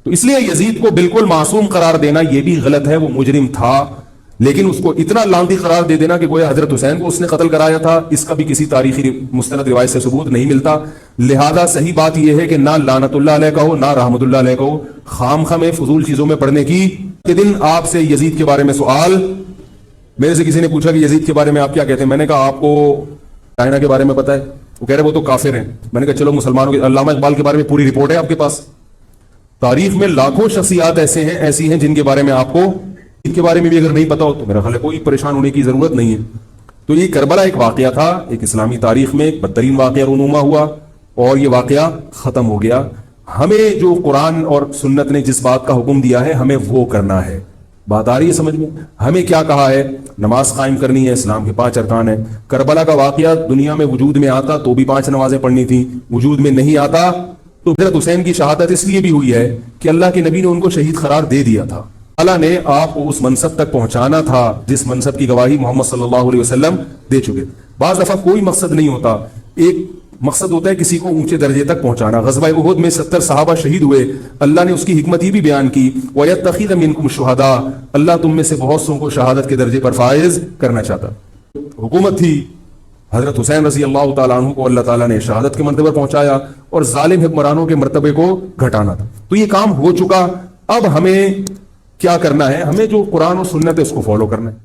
تو اس لیے یزید کو بالکل معصوم قرار دینا یہ بھی غلط ہے. وہ مجرم تھا، لیکن اس کو اتنا لعنتی قرار دے دینا کہ گویا حضرت حسین کو اس نے قتل کرایا تھا، اس کا بھی کسی تاریخی مستند روایت سے ثبوت نہیں ملتا. لہذا صحیح بات یہ ہے کہ نہ لعنت اللہ علیہ کہو نہ رحمت اللہ علیہ کہو. خام خواہ میں فضول چیزوں میں پڑھنے کی. کے دن آپ سے یزید کے بارے میں سوال، میرے سے کسی نے پوچھا کہ یزید کے بارے میں آپ کیا کہتے ہیں. میں نے کہا آپ کو چائنا کے بارے میں پتا ہے؟ وہ کہہ رہے وہ تو کافر ہیں. میں نے کہا چلو مسلمانوں کے علامہ اقبال کے بارے میں پوری رپورٹ ہے آپ کے پاس. تاریخ میں لاکھوں شخصیات ایسی ہیں جن کے بارے میں آپ کو ان کے بارے میں بھی اگر نہیں پتا ہو تو میرا خیال ہے کوئی پریشان ہونے کی ضرورت نہیں ہے. تو یہ کربلا ایک واقعہ تھا، ایک اسلامی تاریخ میں ایک بدترین واقعہ رونما ہوا اور یہ واقعہ ختم ہو گیا. ہمیں جو قرآن اور سنت نے جس بات کا حکم دیا ہے ہمیں وہ کرنا ہے. بات آ رہی ہے سمجھ میں؟ ہمیں کیا کہا ہے؟ نماز قائم کرنی ہے، اسلام کے 5 ارکان ہیں. کربلا کا واقعہ دنیا میں وجود میں آتا تو بھی 5 نمازیں پڑھنی تھی، وجود میں نہیں آتا تو حضرت حسین کی شہادت اس لیے بھی ہوئی ہے کہ اللہ کے نبی نے ان کو شہید قرار دے دیا تھا. اللہ نے آپ کو اس منصب تک پہنچانا تھا جس منصب کی گواہی محمد صلی اللہ علیہ وسلم دے چکے. بعض دفعہ کوئی مقصد نہیں ہوتا، ایک مقصد ہوتا ہے کسی کو اونچے درجے تک پہنچانا. غزوہ احد میں 70 صحابہ شہید ہوئے. اللہ نے اس کی حکمت یہ بھی بیان کی وَيَتَّخِذَ مِنْكُمْ شُهَدَاءَ، اللہ تم میں سے بہت سو کو شہادت کے درجے پر فائز کرنا چاہتا. حکومت تھی حضرت حسین رضی اللہ تعالیٰ عنہ کو اللہ تعالیٰ نے شہادت کے مرتبے پر پہنچایا اور ظالم حکمرانوں کے مرتبے کو گھٹانا تھا. تو یہ کام ہو چکا. اب ہمیں کیا کرنا ہے؟ ہمیں جو قرآن و سنت ہے اس کو فالو کرنا ہے.